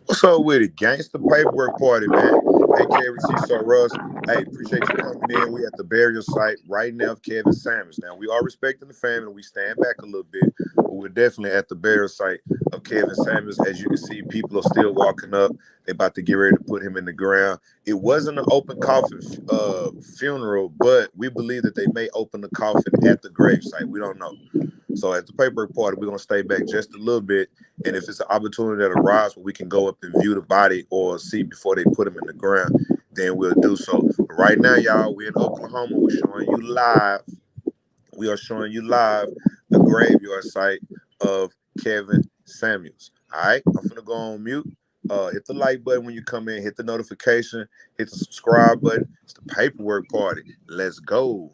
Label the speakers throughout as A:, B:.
A: What's up with it? Gangster Paperwork Party, man. Hey, Kevin C. So Russ. Hey, appreciate you coming in. We at the burial site right now of Kevin Samuels. Now, we are respecting the family. We stand back a little bit, but we're definitely at the burial site of Kevin Samuels. As you can see, people are still walking up. They're about to get ready to put him in the ground. It wasn't an open coffin funeral, but we believe that they may open the coffin at the gravesite. We don't know. So at the paperwork party, we're gonna stay back just a little bit, and if it's an opportunity that arrives where we can go up and view the body or see before they put him in the ground, then we'll do so. But right now, y'all, we're in Oklahoma. We're showing you live. We are showing you live the graveyard site of Kevin Samuels. All right, I'm gonna go on mute. Hit the like button when you come in. Hit the notification. Hit the subscribe button. It's the paperwork party. Let's go.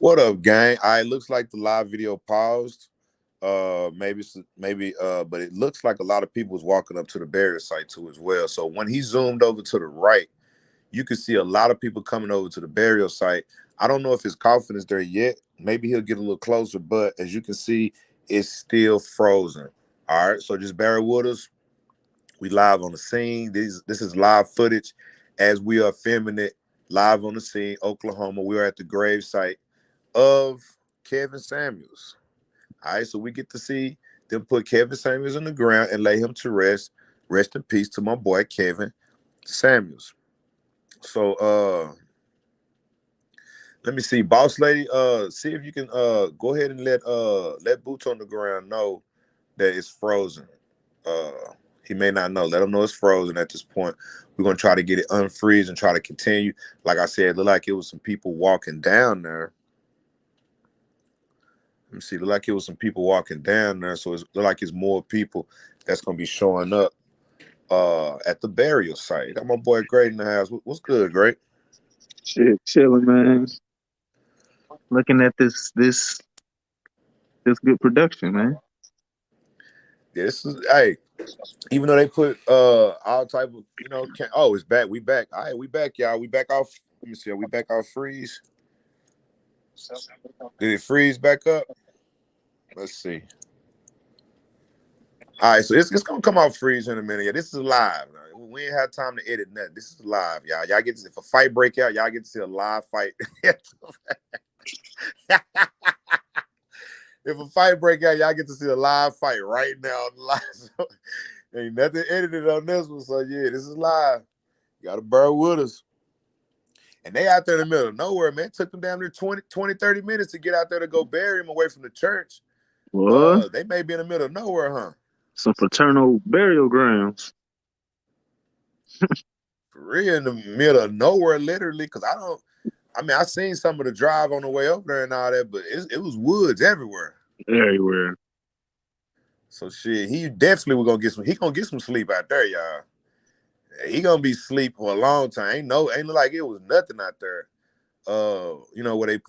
A: What up, gang? It looks like the live video paused. But it looks like a lot of people was walking up to the barrier site too as well. So when he zoomed over to the right, you can see a lot of people coming over to the burial site. I don't know if his coffin is there yet. Maybe he'll get a little closer, but as you can see, it's still frozen. All right, so just bear with us. We live on the scene. This is live footage as we are filming it live on the scene, Oklahoma. We are at the grave site of Kevin Samuels. All right, so we get to see them put Kevin Samuels on the ground and lay him to rest. Rest in peace to my boy Kevin Samuels. So let me see, boss lady. See if you can go ahead and let Boots on the ground know that it's frozen. He may not know. Let him know it's frozen at this point. We're gonna try to get it unfreeze and try to continue. Like I said, it looked like it was some people walking down there. Let me see. Look like it was some people walking down there, so it look like it's more people that's gonna be showing up at the burial site. Got my boy Great in the house. What's good, Great?
B: Shit, chilling, man. Looking at this good production, man.
A: Yeah, this is even though they put all type of oh, it's back. We back. All right, we back, y'all. We back off. Let me see. Are we back off freeze? Did it freeze back up? Let's see. All right, so it's gonna come out freeze in a minute. Yeah, this is live. We ain't have time to edit nothing. This is live, y'all. Y'all get to, if a fight break out, y'all get to see a live fight. If a fight break out, y'all get to see a live fight right now on the live. So, ain't nothing edited on this one. So yeah, this is live. You gotta bear with us. And they out there in the middle of nowhere, man. It took them down there 20, 30 minutes to get out there to go bury him away from the church.
B: What?
A: They may be in the middle of nowhere, huh?
B: Some fraternal burial grounds.
A: For real, in the middle of nowhere, literally. Because I seen some of the drive on the way over there and all that, but it was woods everywhere.
B: Everywhere.
A: So shit, he definitely was gonna get some sleep out there, y'all. He gonna be asleep for a long time. Ain't look like it was nothing out there. Where they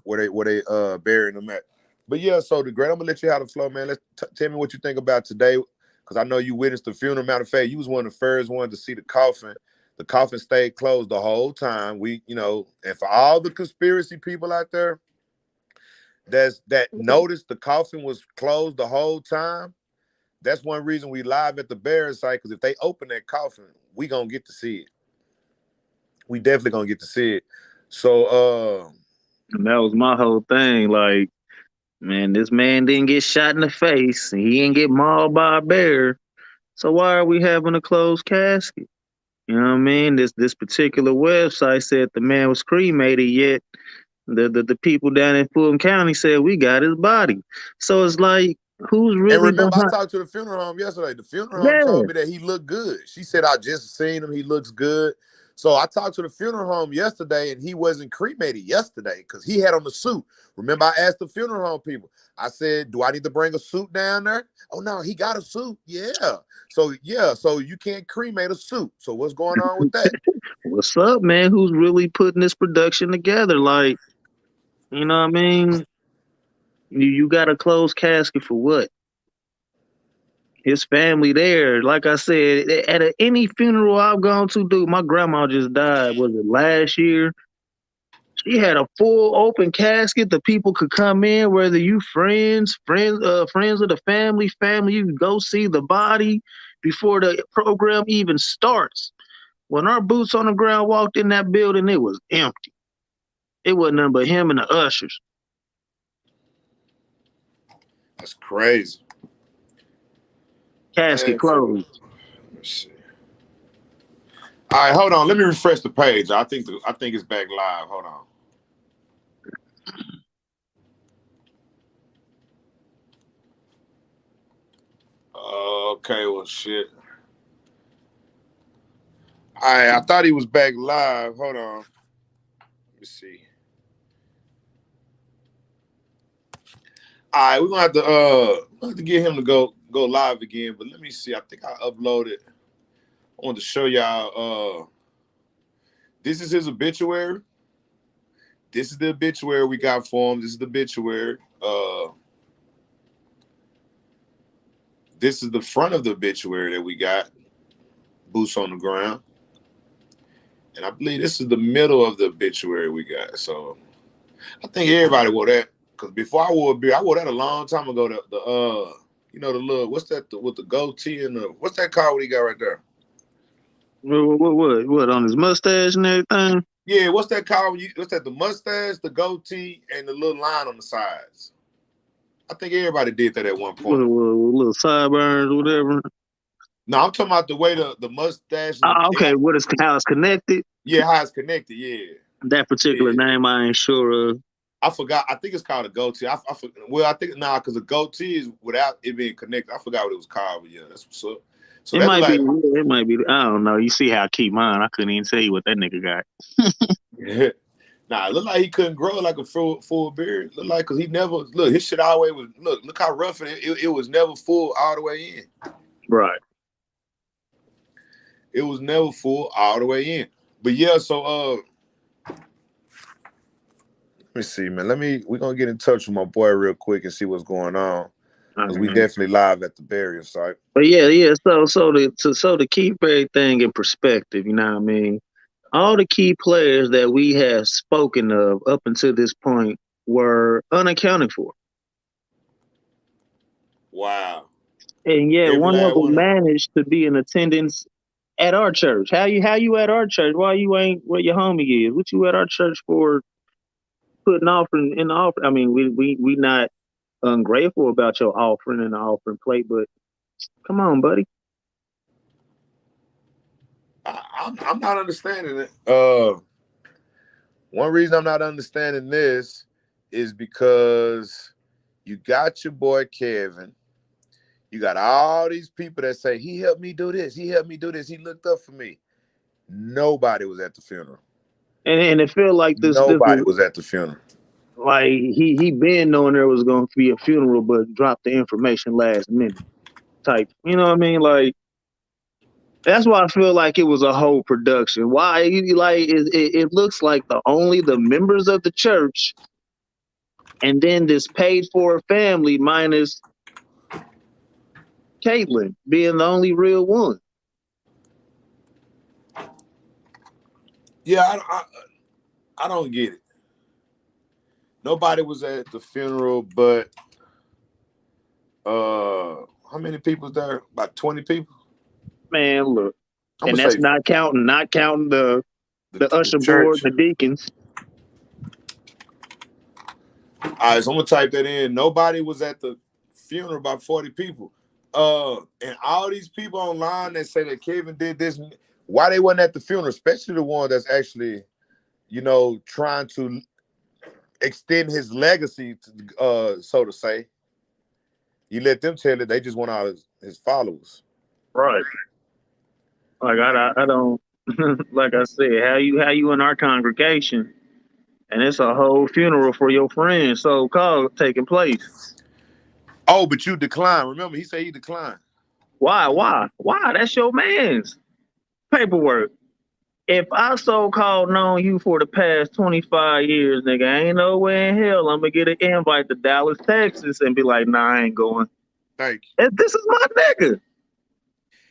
A: burying them at. But yeah, so the Great, I'm gonna let you have the flow, man. Tell me what you think about today, because I know you witnessed the funeral. Matter of fact, you was one of the first ones to see the coffin. The coffin stayed closed the whole time. And for all the conspiracy people out there that noticed the coffin was closed the whole time, that's one reason we live at the burial site, because if they open that coffin, we gonna get to see it. We definitely gonna get to see it. So
B: And that was my whole thing. Like, man, this man didn't get shot in the face, and he didn't get mauled by a bear. So why are we having a closed casket? You know what I mean? This particular website said the man was cremated, yet the people down in Fulton County said we got his body. So it's like, who's
A: And
B: really
A: remember, I
B: behind?
A: talked to the funeral home yesterday. The funeral home
B: Yeah,
A: told me that he looked good. She said, I just seen him. He looks good. So I talked to the funeral home yesterday, and he wasn't cremated yesterday because he had on the suit. Remember, I asked the funeral home people, I said, do I need to bring a suit down there? Oh, no, he got a suit. Yeah. So you can't cremate a suit. So what's going on with that?
B: what's up, man? Who's really putting this production together? Like, you know what I mean? You got a closed casket for what? His family there. Like I said, any funeral I've gone to, dude, my grandma just died. Was it last year? She had a full open casket. The people could come in, whether you friends of the family. You can go see the body before the program even starts. When our boots on the ground walked in that building, it was empty. It wasn't nothing but him and the ushers.
A: That's crazy.
B: Casket
A: Man, for real.
B: closed.
A: Let's see. All right, hold on. Let me refresh the page. I think it's back live. Hold on. Okay, well, shit. I thought he was back live. Hold on. Let me see. All right, we're gonna have to get him to go live again. But let me see. I think I uploaded. I wanted to show y'all. This is his obituary. This is the obituary we got for him. This is the obituary. This is the front of the obituary that we got. Boots on the ground. And I believe this is the middle of the obituary we got. So I think everybody wore that. Because before I wore a beard, I wore that a long time ago. The you know, the little, what's that with the goatee and the, what's that called what he got right there?
B: What on his mustache and everything?
A: Yeah, what's that called? What's that? The mustache, the goatee, and the little line on the sides. I think everybody did that at one point.
B: Little sideburns, whatever.
A: No, I'm talking about the way the mustache.
B: Okay, how it's connected?
A: Yeah, how it's connected. Yeah,
B: that particular name I ain't sure of.
A: I forgot. I think it's called a goatee. I think because a goatee is without it being connected. I forgot what it was called, but yeah, that's what's up. So
B: it might be. I don't know. You see how I keep mine. I couldn't even tell you what that nigga got.
A: Yeah. Nah, it looked like he couldn't grow like a full beard. Look like because he never his shit always was look how rough it was never full all the way in.
B: Right.
A: It was never full all the way in. But yeah, so let me see, man. We're gonna get in touch with my boy real quick and see what's going on. Because we definitely live at the burial site.
B: But yeah. So to keep everything in perspective, you know what I mean? All the key players that we have spoken of up until this point were unaccounted for.
A: Wow.
B: And yeah, one of them managed to be in attendance at our church. How you at our church? Why you ain't where your homie is? What you at our church for? Putting offering in the offering. I mean, we not ungrateful about your offering and the offering plate, but come on, buddy.
A: I'm not understanding it. One reason I'm not understanding this is because you got your boy Kevin. You got all these people that say, he helped me do this. He helped me do this. He looked up for me. Nobody was at the funeral.
B: And it felt like
A: nobody was at the funeral.
B: Like he been knowing there was going to be a funeral, but dropped the information last minute type. You know what I mean? Like, that's why I feel like it was a whole production. Why? Like, it looks like only the members of the church and then this paid for family minus Caitlyn being the only real one.
A: Yeah, I don't get it. Nobody was at the funeral, but how many people there? About 20 people.
B: Man, look, and that's not counting the usher board, the deacons.
A: All right, so I'm gonna type that in. Nobody was at the funeral. About 40 people. And all these people online that say that Kevin did this, why they wasn't at the funeral? Especially the one that's actually, trying to extend his legacy, so to say. You let them tell it. They just want all his followers.
B: Right. Like I don't like I said, how you in our congregation, and it's a whole funeral for your friend so-called taking place.
A: Oh, but you declined. Remember, he said he declined.
B: Why? That's your man's paperwork. If I so-called known you for the past 25 years, nigga, ain't no way in hell I'm gonna get an invite to Dallas, Texas, and be like, nah, I ain't going.
A: Thank you.
B: This is my nigga.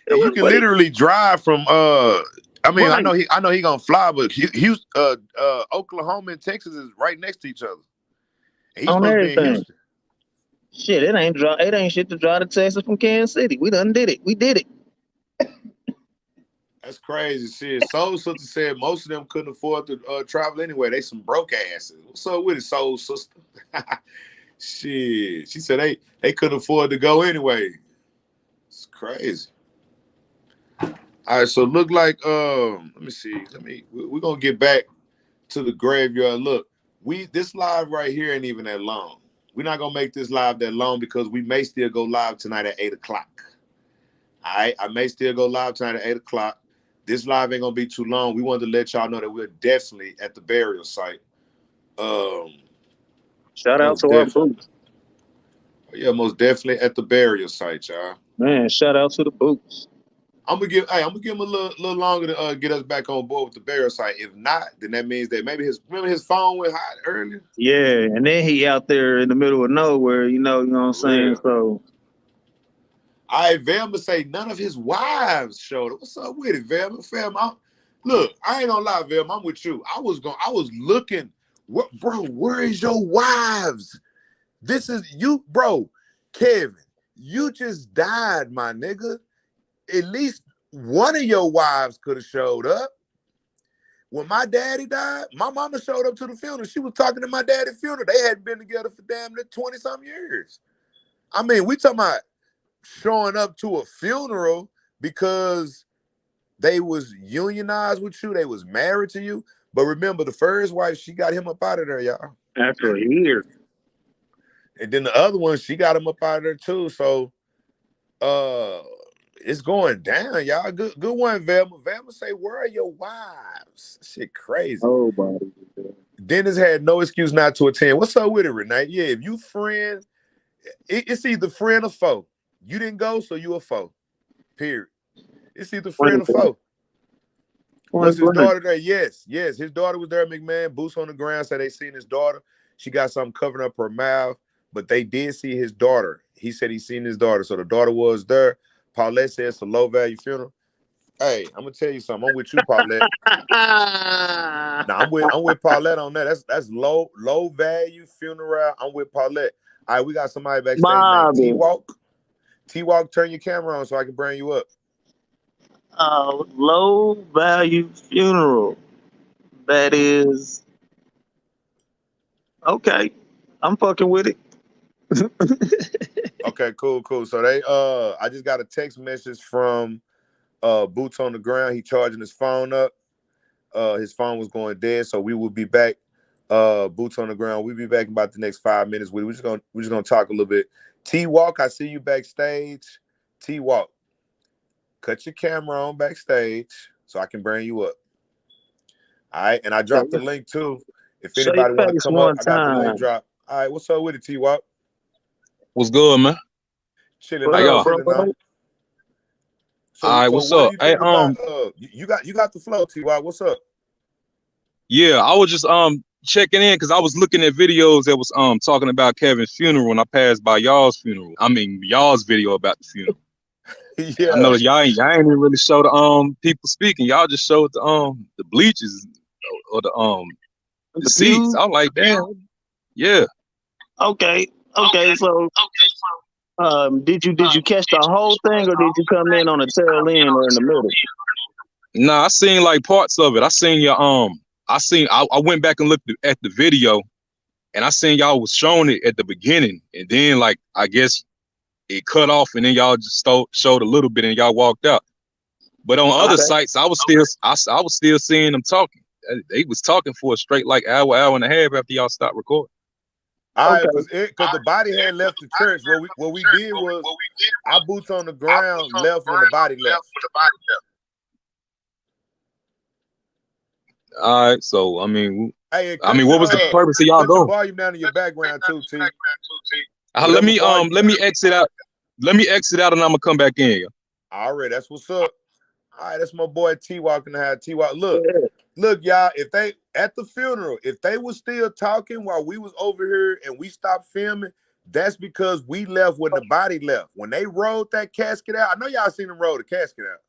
A: And you can literally drive from I know he gonna fly, but Houston, Oklahoma and Texas is right next to each other. And he's supposed to be in Houston.
B: Shit, it ain't shit to drive to Texas from Kansas City. We done did it. We did it.
A: That's crazy shit. Soul Sister said most of them couldn't afford to travel anyway. They some broke asses. What's up with it, Soul Sister? Shit. She said they couldn't afford to go anyway. It's crazy. All right, so look like let me see. We're gonna get back to the graveyard. Look, this live right here ain't even that long. We're not gonna make this live that long because we may still go live tonight at 8 o'clock. All right, I may still go live tonight at 8 o'clock. This live ain't gonna be too long. We wanted to let y'all know that we're definitely at the burial site.
B: Shout out to our boots.
A: Yeah, most definitely at the burial site, y'all.
B: Man, shout out to the boots.
A: I'm gonna give him a little longer to get us back on board with the burial site. If not, then that means that maybe his phone went hot earlier.
B: Yeah, and then he out there in the middle of nowhere, you know what I'm saying?
A: Yeah.
B: So
A: I Velma say none of his wives showed up. What's up with it, Velma? Look, I ain't gonna lie, Velma, I'm with you. I was looking, bro, where is your wives? This is you, bro. Kevin, you just died, my nigga. At least one of your wives could have showed up. When my daddy died, my mama showed up to the funeral. She was talking to my daddy's funeral. They hadn't been together for damn near 20-some years. I mean, we talking about showing up to a funeral because they was unionized with you, they was married to you. But remember, the first wife, she got him up out of there, y'all.
B: after a year.
A: And then the other one, she got him up out of there too. So it's going down, y'all. Good one, Velma. Velma say, where are your wives? Shit crazy.
B: Nobody.
A: Dennis had no excuse not to attend. What's up with it, Renee? Yeah, if you friend, it's either friend or foe. You didn't go, so you a foe. Period. It's either friend or foe. Was his daughter there? Yes. His daughter was there, McMahon. Boots on the ground said they seen his daughter. She got something covering up her mouth, but they did see his daughter. He said he seen his daughter, so the daughter was there. Paulette said it's a low-value funeral. Hey, I'm gonna tell you something. I'm with you, Paulette. Nah, I'm with Paulette on that. That's low value funeral. I'm with Paulette. All right, we got somebody backstage named T-Walk. T-Walk, turn your camera on so I can bring you up.
B: Low value funeral. That is okay. I'm fucking with it.
A: Okay, cool. So they I just got a text message from Boots on the Ground. He charging his phone up. His phone was going dead, so we will be back. Boots on the Ground. We'll be back in about the next 5 minutes. We're just gonna talk a little bit. T-Walk, I see you backstage. T-Walk, cut your camera on backstage so I can bring you up. All right, and I dropped the link too. If anybody want to come up, I got the link drop. All right, what's up with it, T-Walk?
C: What's good, man?
A: Chilling
C: How y'all?
A: So,
C: all right, what's up?
A: Hey, you got the flow, T-Walk. What's up?
C: Yeah, I was just checking in because I was looking at videos that was talking about Kevin's funeral and I passed by y'all's funeral. I mean y'all's video about the funeral.
A: Yeah.
C: I know y'all ain't even really show the people speaking. Y'all just showed the bleachers or the seats. I was like, damn. Yeah.
B: Okay. So did you catch the whole thing or did you come in on the tail end or in the middle?
C: Nah, I seen like parts of it. I seen your I went back and looked at the video and I seen y'all was showing it at the beginning and then like I guess it cut off and then y'all just showed a little bit and y'all walked out. But on other sites, I was still seeing them talking. They was talking for a straight like hour and a half after y'all stopped recording.
A: All right, because the body had left the church. What we did was our Boots on the Ground left when the body left.
C: All right, so I mean,
A: hey,
C: what was the purpose of y'all going?
A: Volume down in your background too, T.
C: Let me exit out. Let me exit out and I'm gonna come back in.
A: All right, that's what's up. All right, that's my boy T-Walk and how T-Walk. Look, y'all, if they at the funeral, if they were still talking while we was over here and we stopped filming, that's because we left when the body left. When they rolled that casket out, I know y'all seen them roll the casket out.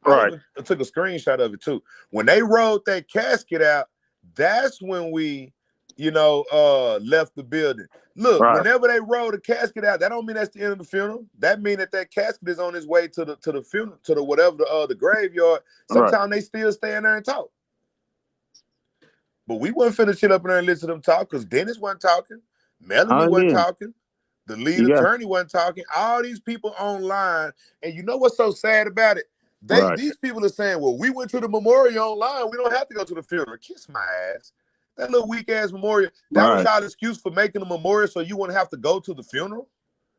B: Right.
A: I took a screenshot of it too. When they rolled that casket out, that's when we, left the building. Look, whenever they roll the casket out, that don't mean that's the end of the funeral. That mean that casket is on its way to the funeral, to the whatever the graveyard. Sometimes they still stay in there and talk. But we wasn't finna sit up in there and listen to them talk because Dennis wasn't talking, Melanie wasn't talking, the lead attorney wasn't talking. All these people online, and you know what's so sad about it? These people are saying, well, we went to the memorial online. We don't have to go to the funeral. Kiss my ass. That little weak ass memorial. That was y'all excuse for making a memorial so you wouldn't have to go to the funeral.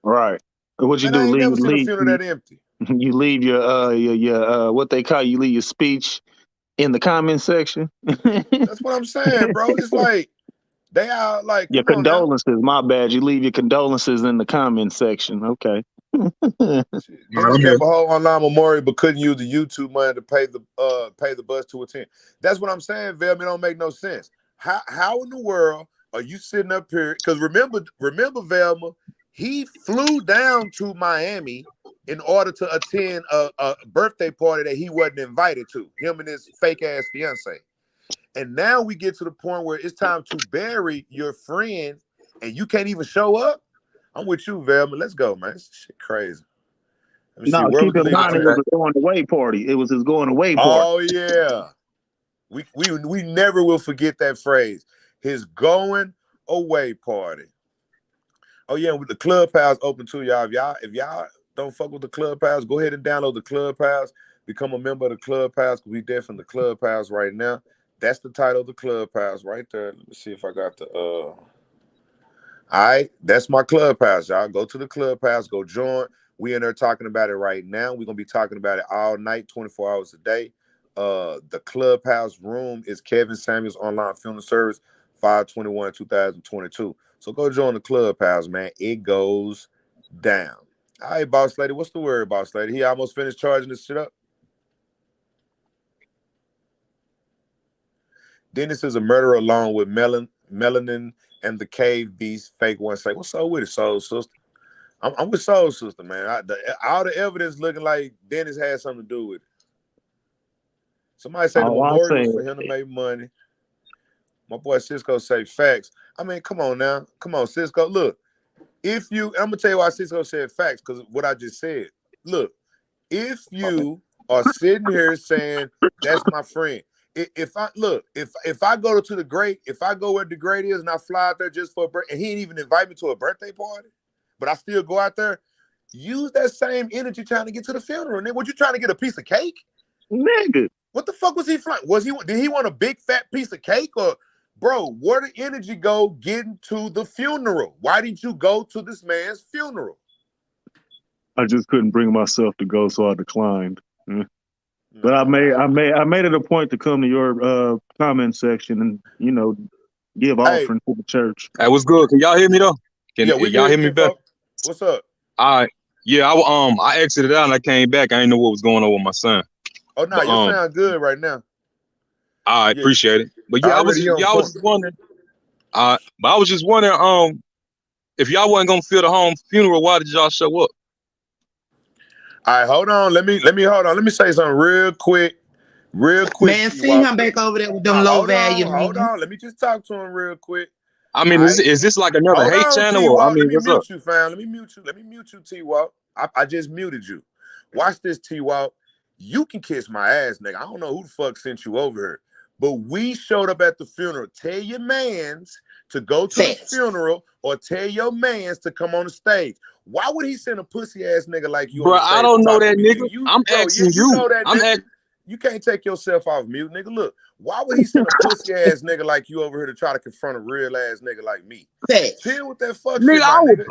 B: Right. What you do?
A: I ain't never seen a funeral that empty.
B: You leave your what they call you leave your speech in the comment section.
A: That's what I'm saying, bro. It's like they are like
B: your condolences. My bad. You leave your condolences in the comment section. Okay.
A: Dennis kept a whole online memorial, but couldn't use the YouTube money to pay the bus to attend. That's what I'm saying, Velma. It don't make no sense. How in the world are you sitting up here? Because remember, Velma, he flew down to Miami in order to attend a birthday party that he wasn't invited to. Him and his fake ass fiance. And now we get to the point where it's time to bury your friend, and you can't even show up. I'm with you, Velma. Let's go, man. This shit crazy. Let me see.
B: No,
A: Where
B: keep
A: was
B: in mind it was a going away party. It was his going away party.
A: Oh yeah, we never will forget that phrase. His going away party. Oh yeah, with the Clubhouse open too, y'all. If y'all don't fuck with the Clubhouse, go ahead and download the Clubhouse. Become a member of the Clubhouse. We there from the Clubhouse right now. That's the title of the Clubhouse right there. Let me see if I got the all right, that's my Clubhouse, y'all. Go to the Clubhouse, go join. We in there talking about it right now. We're gonna be talking about it all night, 24 hours a day. The Clubhouse room is Kevin Samuels Online Funeral Service, 5/21/2022. So go join the Clubhouse, man. It goes down. All right, boss lady. What's the word, boss lady? He almost finished charging this shit up. Dennis is a murderer along with Melanin and the Cave Beast. Fake one say, what's up with it, Soul Sister? I'm with Soul Sister, man. All the evidence looking like Dennis had something to do with it. Somebody say the memorial was for him to make money. My boy Cisco say facts. I mean, come on now. Come on, Cisco. Look, I'm going to tell you why Cisco said facts, because what I just said. Look, if you are sitting here saying, that's my friend. If I go to the great, if I go where the great is and I fly out there just for a birthday, and he didn't even invite me to a birthday party, but I still go out there, use that same energy trying to get to the funeral. And then, what, you trying to get a piece of cake?
B: Nigga.
A: What the fuck was he flying? Did he want a big fat piece of cake? Or, bro, where did energy go getting to the funeral? Why didn't you go to this man's funeral?
D: I just couldn't bring myself to go, so I declined. But I made it a point to come to your comment section and give offering to the church.
C: Hey, what's good? Can y'all hear me though? Can y'all hear me better?
A: What's up?
C: All right. Yeah, I exited out and I came back. I didn't know what was going on with my son.
A: Oh no, you sound good right now.
C: I appreciate it. But yeah, I was just wondering. But I was just wondering, if y'all wasn't gonna fill the home funeral, why did y'all show up?
A: All right, hold on. Let me hold on. Let me say something real quick.
E: Man, see him back over there with them low value.
A: Hold on. Let me just talk to him real quick.
C: I mean, is this like another hate channel? I mean,
A: let me mute you, fam. Let me mute you, T-Walk. I just muted you. Watch this, T-Walk. You can kiss my ass, nigga. I don't know who the fuck sent you over here, but we showed up at the funeral. Tell your mans to go to the funeral, or tell your mans to come on the stage. Why would he send a pussy ass nigga like you?
C: Bro, I don't know that nigga. I'm asking you.
A: Know that nigga. You can't take yourself off mute, nigga. Look, why would he send a pussy ass nigga like you over here to try to confront a real ass nigga like me? Chill with that fuck shit, my nigga.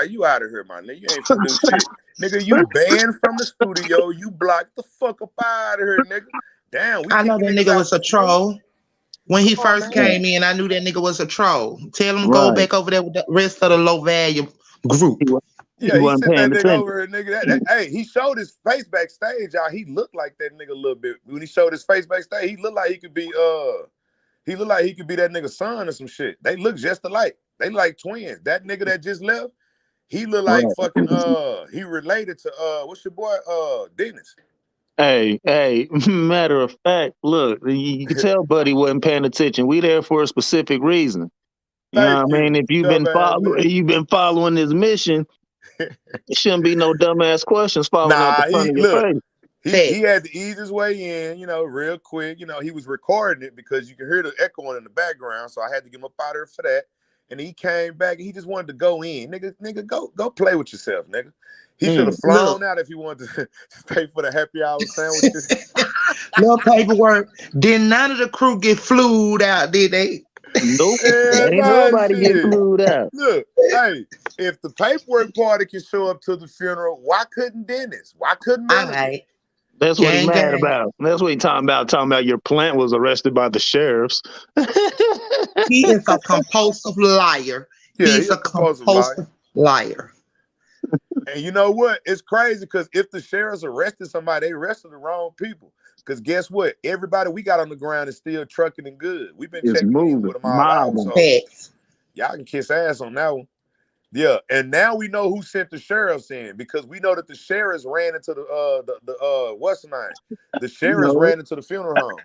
A: You out of here, my nigga. You ain't finna do shit. Nigga, you banned from the studio. You blocked the fuck up out of here, nigga. Damn.
E: I know that nigga was a troll. When he first came in, I knew that nigga was a troll. Tell him go back over there with the rest of the low value group.
A: Yeah, he sent that nigga over here, nigga. Hey, he showed his face backstage, y'all. He looked like that nigga a little bit. When he showed his face backstage, he looked like he could be that nigga's son or some shit. They look just alike. They like twins. That nigga that just left, he look like fucking he related to what's your boy Dennis.
B: Hey, matter of fact, look, you can tell Buddy wasn't paying attention. We there for a specific reason. You know what I mean? If you've been following this mission, it shouldn't be no dumbass questions falling out the front of your face.
A: He had to ease his way in, real quick. He was recording it because you can hear the echoing in the background, so I had to get him up out of here for that. And he came back and he just wanted to go in. Nigga, go play with yourself, nigga. He should have flown out if he wanted to pay for the happy hour sandwiches.
E: No paperwork. Did none of the crew get flued out, did they?
B: Nope. Ain't nobody get flued out.
A: Look, hey, if the paperwork party can show up to the funeral, why couldn't Dennis? Why couldn't Melody?
B: That's what he's mad about. That's what he's talking about. Talking about your plant was arrested by the sheriffs.
E: He is a compulsive liar.
A: Yeah,
E: he's a compulsive liar.
A: And you know what? It's crazy because if the sheriffs arrested somebody, they arrested the wrong people. Because guess what? Everybody we got on the ground is still trucking and good. We've been
D: It's
A: checking in
D: moving,
A: with them all out.
D: mobbing.
A: So
E: Facts.
A: y'all can kiss ass on that one. Yeah, and now we know who sent the sheriffs in because we know that the sheriffs ran into the what's the name? The sheriffs ran into the funeral home.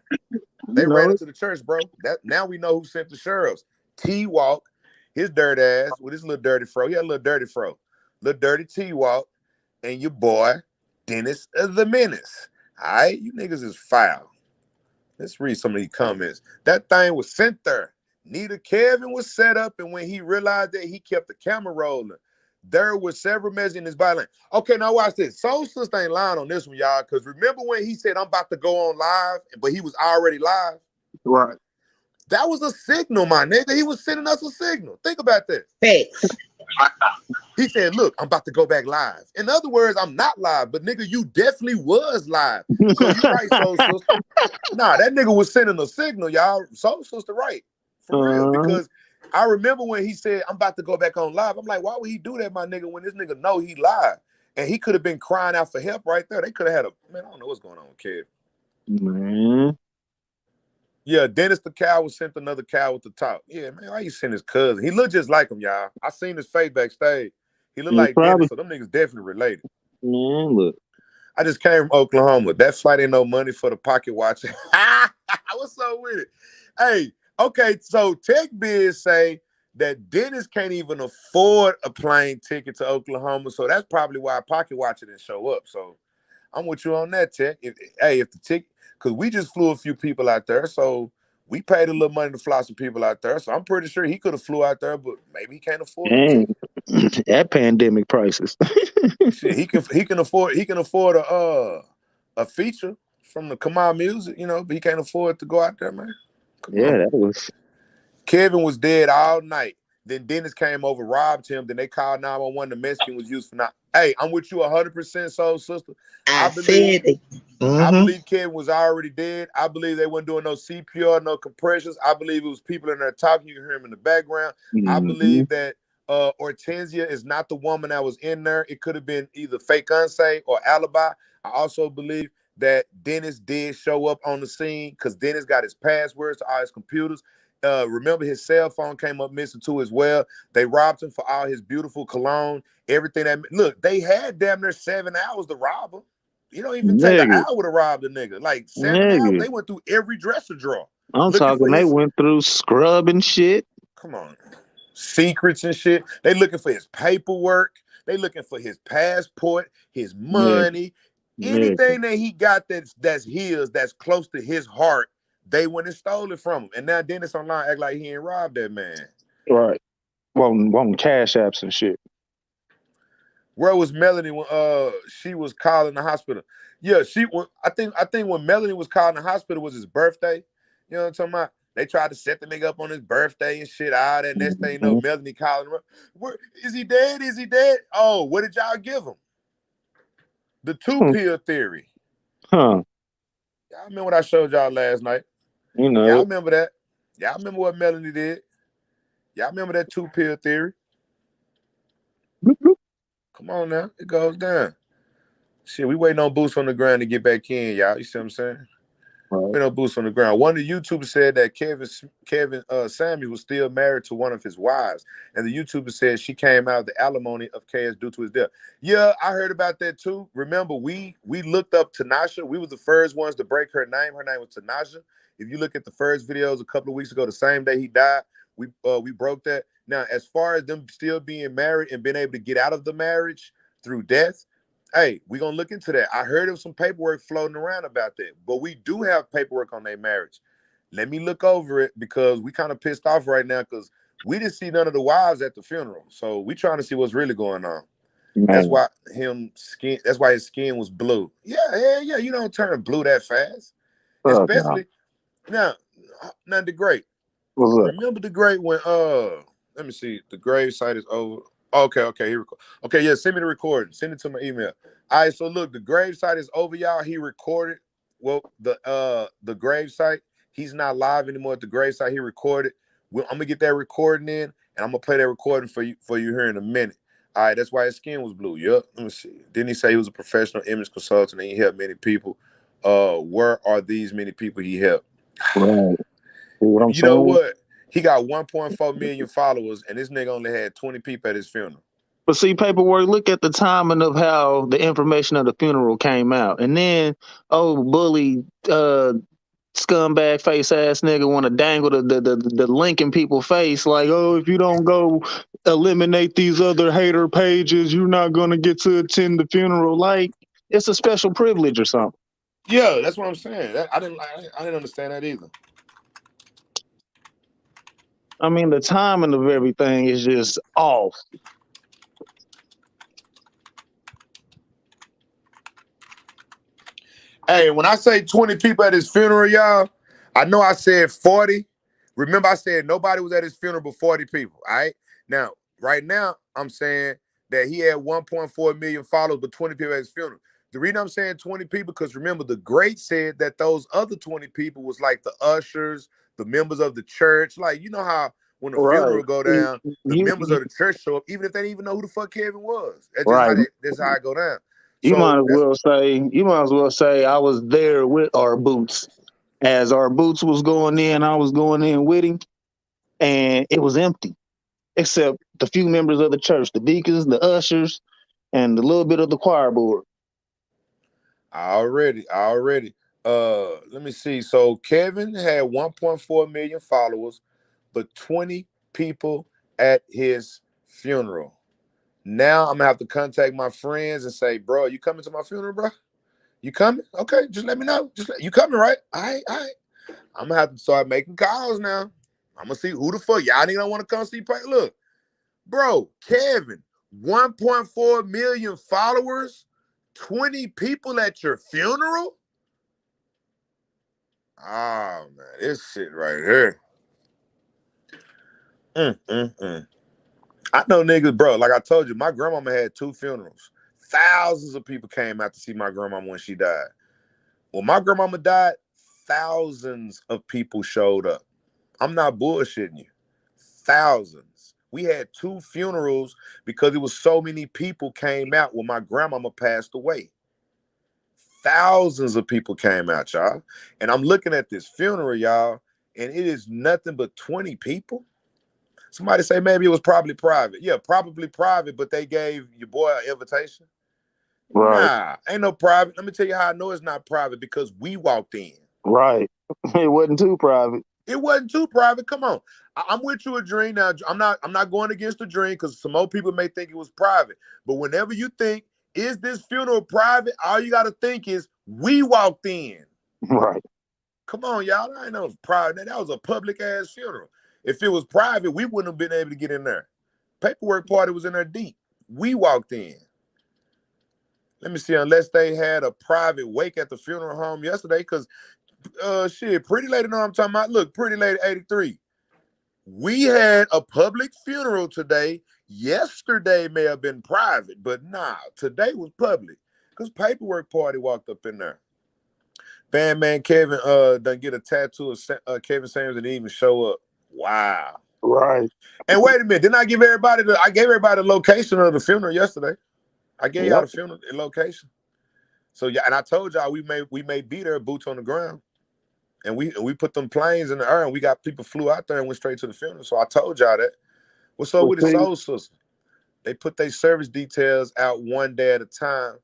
A: They ran into the church, bro. That now we know who sent the sheriffs. T-Walk, his dirty ass with his little dirty fro. He had a little dirty fro. Little dirty T-Walk, and your boy, Dennis the Menace. All right, you niggas is foul. Let's read some of these comments. That thing was sent there. Neither Kevin was set up, and when he realized that, he kept the camera rolling. There were several measures in his body. Okay, now watch this. Soul Sister ain't lying on this one, y'all, because remember when he said, I'm about to go on live, but he was already live?
D: Right.
A: That was a signal, my nigga. He was sending us a signal. Think about this.
E: Facts.
A: He said, look, I'm about to go back live. In other words, I'm not live, but nigga, you definitely was live. So you right, Soul Sister. Nah, that nigga was sending a signal, y'all. Soul Sister right. For real. Because I remember when he said, I'm about to go back on live. I'm like, why would he do that, my nigga, when this nigga know he live? And he could have been crying out for help right there. They could have had man, I don't know what's going on with Kev.
D: Man.
A: Yeah, Dennis the cow was sent another cow with the top. Yeah, man, why you send his cousin? He looked just like him, y'all. I seen his face backstage. He looked like Dennis, so them niggas definitely related.
B: Man, look.
A: I just came from Oklahoma. That flight ain't no money for the pocket watch. What's up with it? Hey, okay, so Tech Biz say that Dennis can't even afford a plane ticket to Oklahoma, so that's probably why Pocket Watcher didn't show up. So I'm with you on that, Tech. If the ticket, because we just flew a few people out there, so we paid a little money to fly some people out there. So I'm pretty sure he could have flew out there, but maybe he can't afford it.
B: At pandemic prices.
A: Shit, he can afford a feature from the Kamal Music, you know, but he can't afford to go out there, man. Come on.
B: That was.
A: Kevin was dead all night. Then Dennis came over, robbed him. Then they called 911. The Mexican was used for now. Hey, I'm with you 100%, Soul Sister. I believe Kevin was already dead. I believe they weren't doing no CPR, no compressions. I believe it was people in there talking. You can hear him in the background. I believe that Hortensia is not the woman that was in there. It could have been either fake unsay or alibi. I also believe that Dennis did show up on the scene because Dennis got his passwords to all his computers. Remember, his cell phone came up missing too as well. They robbed him for all his beautiful cologne, everything that look. They had damn near 7 hours to rob him. You don't even take an hour to rob the nigga. Like 7 hours, they went through every dresser drawer.
B: I'm talking. They went through scrub and shit.
A: Come on, secrets and shit. They looking for his paperwork. They looking for his passport, his money, anything that he got that's his, that's close to his heart. They went and stole it from him. And now Dennis online act like he ain't robbed that man.
B: Right. Wanting cash apps and shit.
A: Where was Melanie when she was calling the hospital? Yeah, I think when Melanie was calling the hospital was his birthday. You know what I'm talking about? They tried to set the nigga up on his birthday and shit. All that next thing you know, Melanie calling him. Where is he dead? Is he dead? Oh, what did y'all give him? The 2-pill theory.
B: Huh.
A: Y'all remember what I showed y'all last night?
B: You know.
A: Y'all remember that? Y'all remember what Melanie did? Y'all remember that 2-pill theory? Come on now. It goes down. Shit, we waiting on Boots on the ground to get back in, y'all. You see what I'm saying?
B: Right.
A: Waiting on Boots on the ground. One of the YouTubers said that Kevin Samuel was still married to one of his wives. And the YouTuber said she came out of the alimony of KS due to his death. Yeah, I heard about that too. Remember, we looked up Tanasha. We were the first ones to break her name. Her name was Tanasha. If you look at the first videos a couple of weeks ago, the same day he died, we broke that. Now, as far as them still being married and being able to get out of the marriage through death, hey, we're going to look into that. I heard of some paperwork floating around about that, but we do have paperwork on their marriage. Let me look over it because we kind of pissed off right now because we didn't see none of the wives at the funeral. So we trying to see what's really going on. That's why his skin was blue. Yeah. You don't turn blue that fast. Especially now the great. Remember the great when let me see, the grave site is over. Okay, here we go. Okay, yeah, send me the recording. Send it to my email. All right, so look, the grave site is over, y'all. He recorded the grave site. He's not live anymore at the grave site. He recorded. I'm gonna get that recording in, and I'm gonna play that recording for you here in a minute. All right, that's why his skin was blue. Yep. Let me see. Didn't he say he was a professional image consultant and he helped many people? Where are these many people he helped?
D: Right. See what I'm
A: You know
D: saying?
A: what? He got 1.4 million followers, and this nigga only had 20 people at his funeral.
B: But see, paperwork, look at the timing of how the information of the funeral came out. And then, bully, scumbag face ass nigga want to dangle the link in people's face like, oh, if you don't go eliminate these other hater pages, you're not going to get to attend the funeral. Like, it's a special privilege or something.
A: Yeah, that's what I'm saying. I didn't understand that either.
B: I mean, the timing of everything is just off.
A: Hey, when I say 20 people at his funeral, y'all, I know I said 40. Remember, I said nobody was at his funeral but 40 people. All right. Now, right now, I'm saying that he had 1.4 million followers, but 20 people at his funeral. The reason I'm saying 20 people, because remember, the great said that those other 20 people was like the ushers, the members of the church. Like, you know how when the funeral go down, the members of the church show up, even if they didn't even know who the fuck Kevin was. That's just that's how it go down.
B: You
A: So
B: might as well say I was there with our boots. As our boots was going in, I was going in with him, and it was empty, except the few members of the church, the deacons, the ushers, and the little bit of the choir board.
A: Already. Let me see. So Kevin had 1.4 million followers, but 20 people at his funeral. Now I'm gonna have to contact my friends and say, bro, you coming to my funeral, bro? You coming? Okay, just let me know. You coming, right? All right. I'm gonna have to start making calls now. I'm gonna see who the fuck y'all niggas don't want to come see. Look, bro, Kevin, 1.4 million followers, 20 people at your funeral. Oh man, this shit right here. I know niggas, bro. Like I told you, my grandmama had 2 funerals. Thousands of people came out to see my grandmama when she died. When my grandmama died, thousands of people showed up. I'm not bullshitting you. Thousands. We had 2 funerals because it was so many people came out when my grandmama passed away. Thousands of people came out, y'all. And I'm looking at this funeral, y'all, and it is nothing but 20 people. Somebody say maybe it was probably private. Yeah, probably private, but they gave your boy an invitation. Right. Nah, ain't no private. Let me tell you how I know it's not private, because we walked in.
B: Right. It wasn't too private.
A: It wasn't too private. Come on. I'm with you, Adrene. Now, I'm not going against Adrene, because some old people may think it was private. But whenever you think, is this funeral private? All you got to think is, we walked in.
B: Right.
A: Come on, y'all. I know it was private. That was a public ass funeral. If it was private, we wouldn't have been able to get in there. Paperwork party was in there deep. We walked in. Let me see, unless they had a private wake at the funeral home yesterday, because shit, Pretty Lady know what I'm talking about. Look, Pretty Lady 83. We had a public funeral today. Yesterday may have been private, but nah, today was public, because paperwork party walked up in there. Bandman Kevin done get a tattoo of Kevin Samuels and didn't even show up. Wow.
B: Right.
A: And wait a minute, didn't I give everybody the location of the funeral yesterday? I gave y'all the funeral location. So yeah, and I told y'all we may be there, boots on the ground. And we put them planes in the air, and we got people flew out there and went straight to the funeral. So I told y'all that. What's up with the Soul Sister? They put their service details out one day at a time.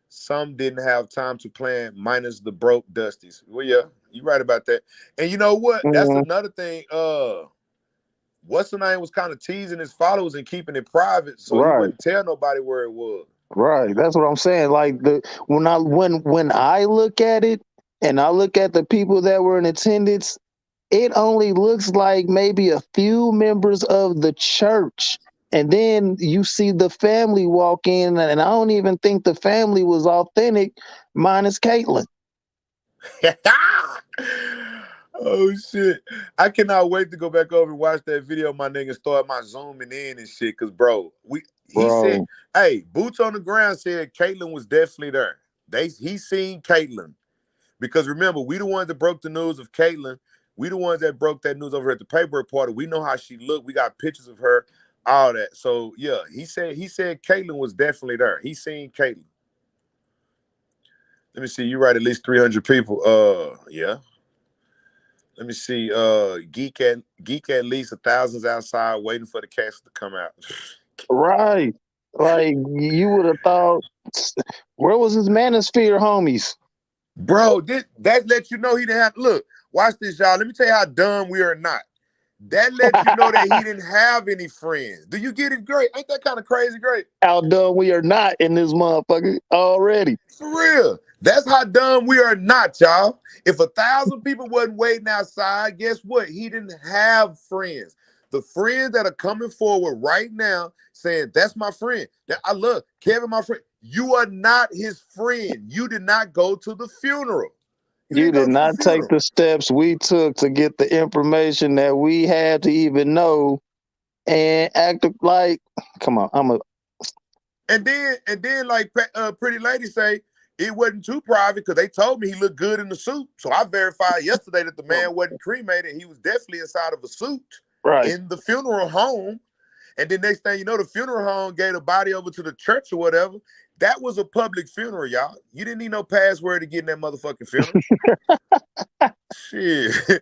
A: Some didn't have time to plan, minus the broke Dusties. Well, yeah, you're right about that. And you know what? That's another thing. What's the name was kind of teasing his followers and keeping it private, so he wouldn't tell nobody where it was.
B: Right. That's what I'm saying. Like when I look at it, and I look at the people that were in attendance, it only looks like maybe a few members of the church. And then you see the family walk in, and I don't even think the family was authentic, minus Caitlyn.
A: Oh shit! I cannot wait to go back over and watch that video, my nigga. Start my zooming in and shit, cause he said, "Hey, boots on the ground said Caitlyn was definitely there. He seen Caitlyn, because remember, we the ones that broke the news of Caitlyn. We the ones that broke that news over at the paperwork party. We know how she looked. We got pictures of her all that. So yeah, he said Caitlyn was definitely there. He seen Caitlyn. Let me see. You write at least 300 people. Yeah. Let me see. Geek at least 1,000's outside waiting for the cast to come out.
B: Right. Like you would have thought, where was his manosphere homies?
A: Bro, that lets you know he didn't have. Look, watch this, y'all. Let me tell you how dumb we are not. That lets you know that he didn't have any friends. Do you get it? Great. Ain't that kind of crazy great?
B: How dumb we are not in this motherfucker already.
A: For real. That's how dumb we are not, y'all. If 1,000 people wasn't waiting outside, guess what? He didn't have friends. The friends that are coming forward right now saying, that's my friend. That I love Kevin, my friend. You are not his friend. You did not go to the funeral.
B: You did not take the steps we took to get the information that we had to even know and act like, come on,
A: And then like Pretty Lady say, it wasn't too private because they told me he looked good in the suit. So I verified yesterday that the man wasn't cremated. He was definitely inside of a suit in the funeral home. And then next thing you know, the funeral home gave the body over to the church or whatever. That was a public funeral, y'all. You didn't need no password to get in that motherfucking funeral. Shit.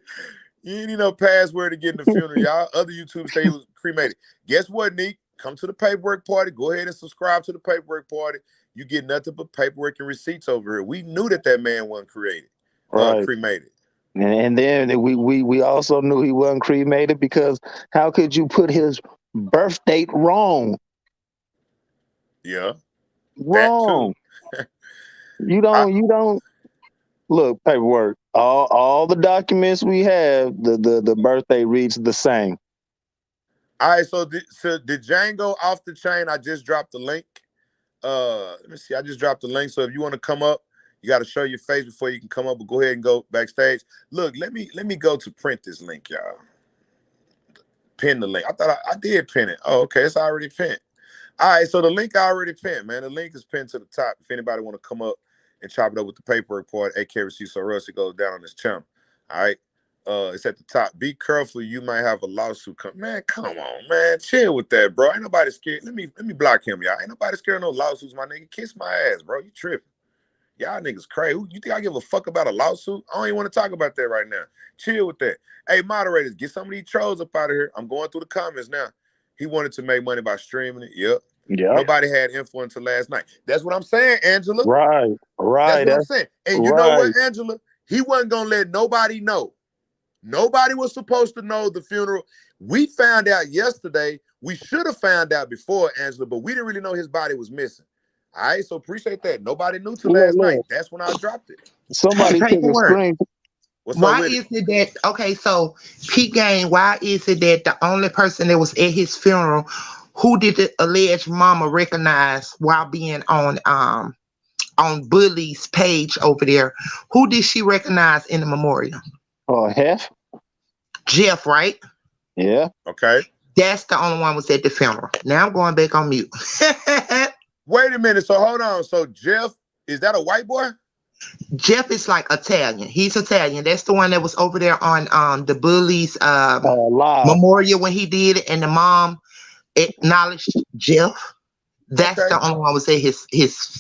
A: You didn't need no password to get in the funeral, y'all. Other YouTubers say he was cremated. Guess what, Nick? Come to the paperwork party. Go ahead and subscribe to the paperwork party. You get nothing but paperwork and receipts over here. We knew that man wasn't cremated.
B: And then we also knew he wasn't cremated because how could you put his birth date wrong?
A: Yeah.
B: Wrong. You don't look, paperwork. All the documents we have, the birthday reads the same.
A: All right, so did Django off the chain? I just dropped the link. Let me see. I just dropped the link. So if you want to come up, you got to show your face before you can come up. But go ahead and go backstage. Look, let me go to print this link, y'all. Pin the link. I thought I did pin it. Oh, okay. It's already pinned. All right, so the link I already pinned, man. The link is pinned to the top. If anybody want to come up and chop it up with the paperwork part, AK Receipt So Russ, it goes down on this channel. All right. It's at the top. Be careful, you might have a lawsuit come. Man, come on, man. Chill with that, bro. Ain't nobody scared. Let me block him, y'all. Ain't nobody scared of no lawsuits, my nigga. Kiss my ass, bro. You tripping. Y'all niggas crazy. You think I give a fuck about a lawsuit? I don't even want to talk about that right now. Chill with that. Hey, moderators, get some of these trolls up out of here. I'm going through the comments now. He wanted to make money by streaming it. Yep. Nobody had info until last night. That's what I'm saying, Angela.
B: Right.
A: That's what I'm saying. And you know what, Angela? He wasn't going to let nobody know. Nobody was supposed to know the funeral. We found out yesterday. We should have found out before, Angela, but we didn't really know his body was missing. All right, so appreciate that. Nobody knew till last night. That's when I dropped it.
B: Somebody took a screen.
E: Why is it that, okay, so Pete Game, why is it that the only person that was at his funeral, who did the alleged mama recognize while being on Bully's page over there, who did she recognize in the memorial?
B: Oh,
E: Jeff, right?
B: Yeah.
A: Okay.
E: That's the only one was at the funeral. Now I'm going back on mute.
A: Wait a minute. So hold on. So Jeff, is that a white boy?
E: Jeff is like Italian. He's Italian. That's the one that was over there on the Bully's memorial when he did it, and the mom acknowledged Jeff. That's the only one was at his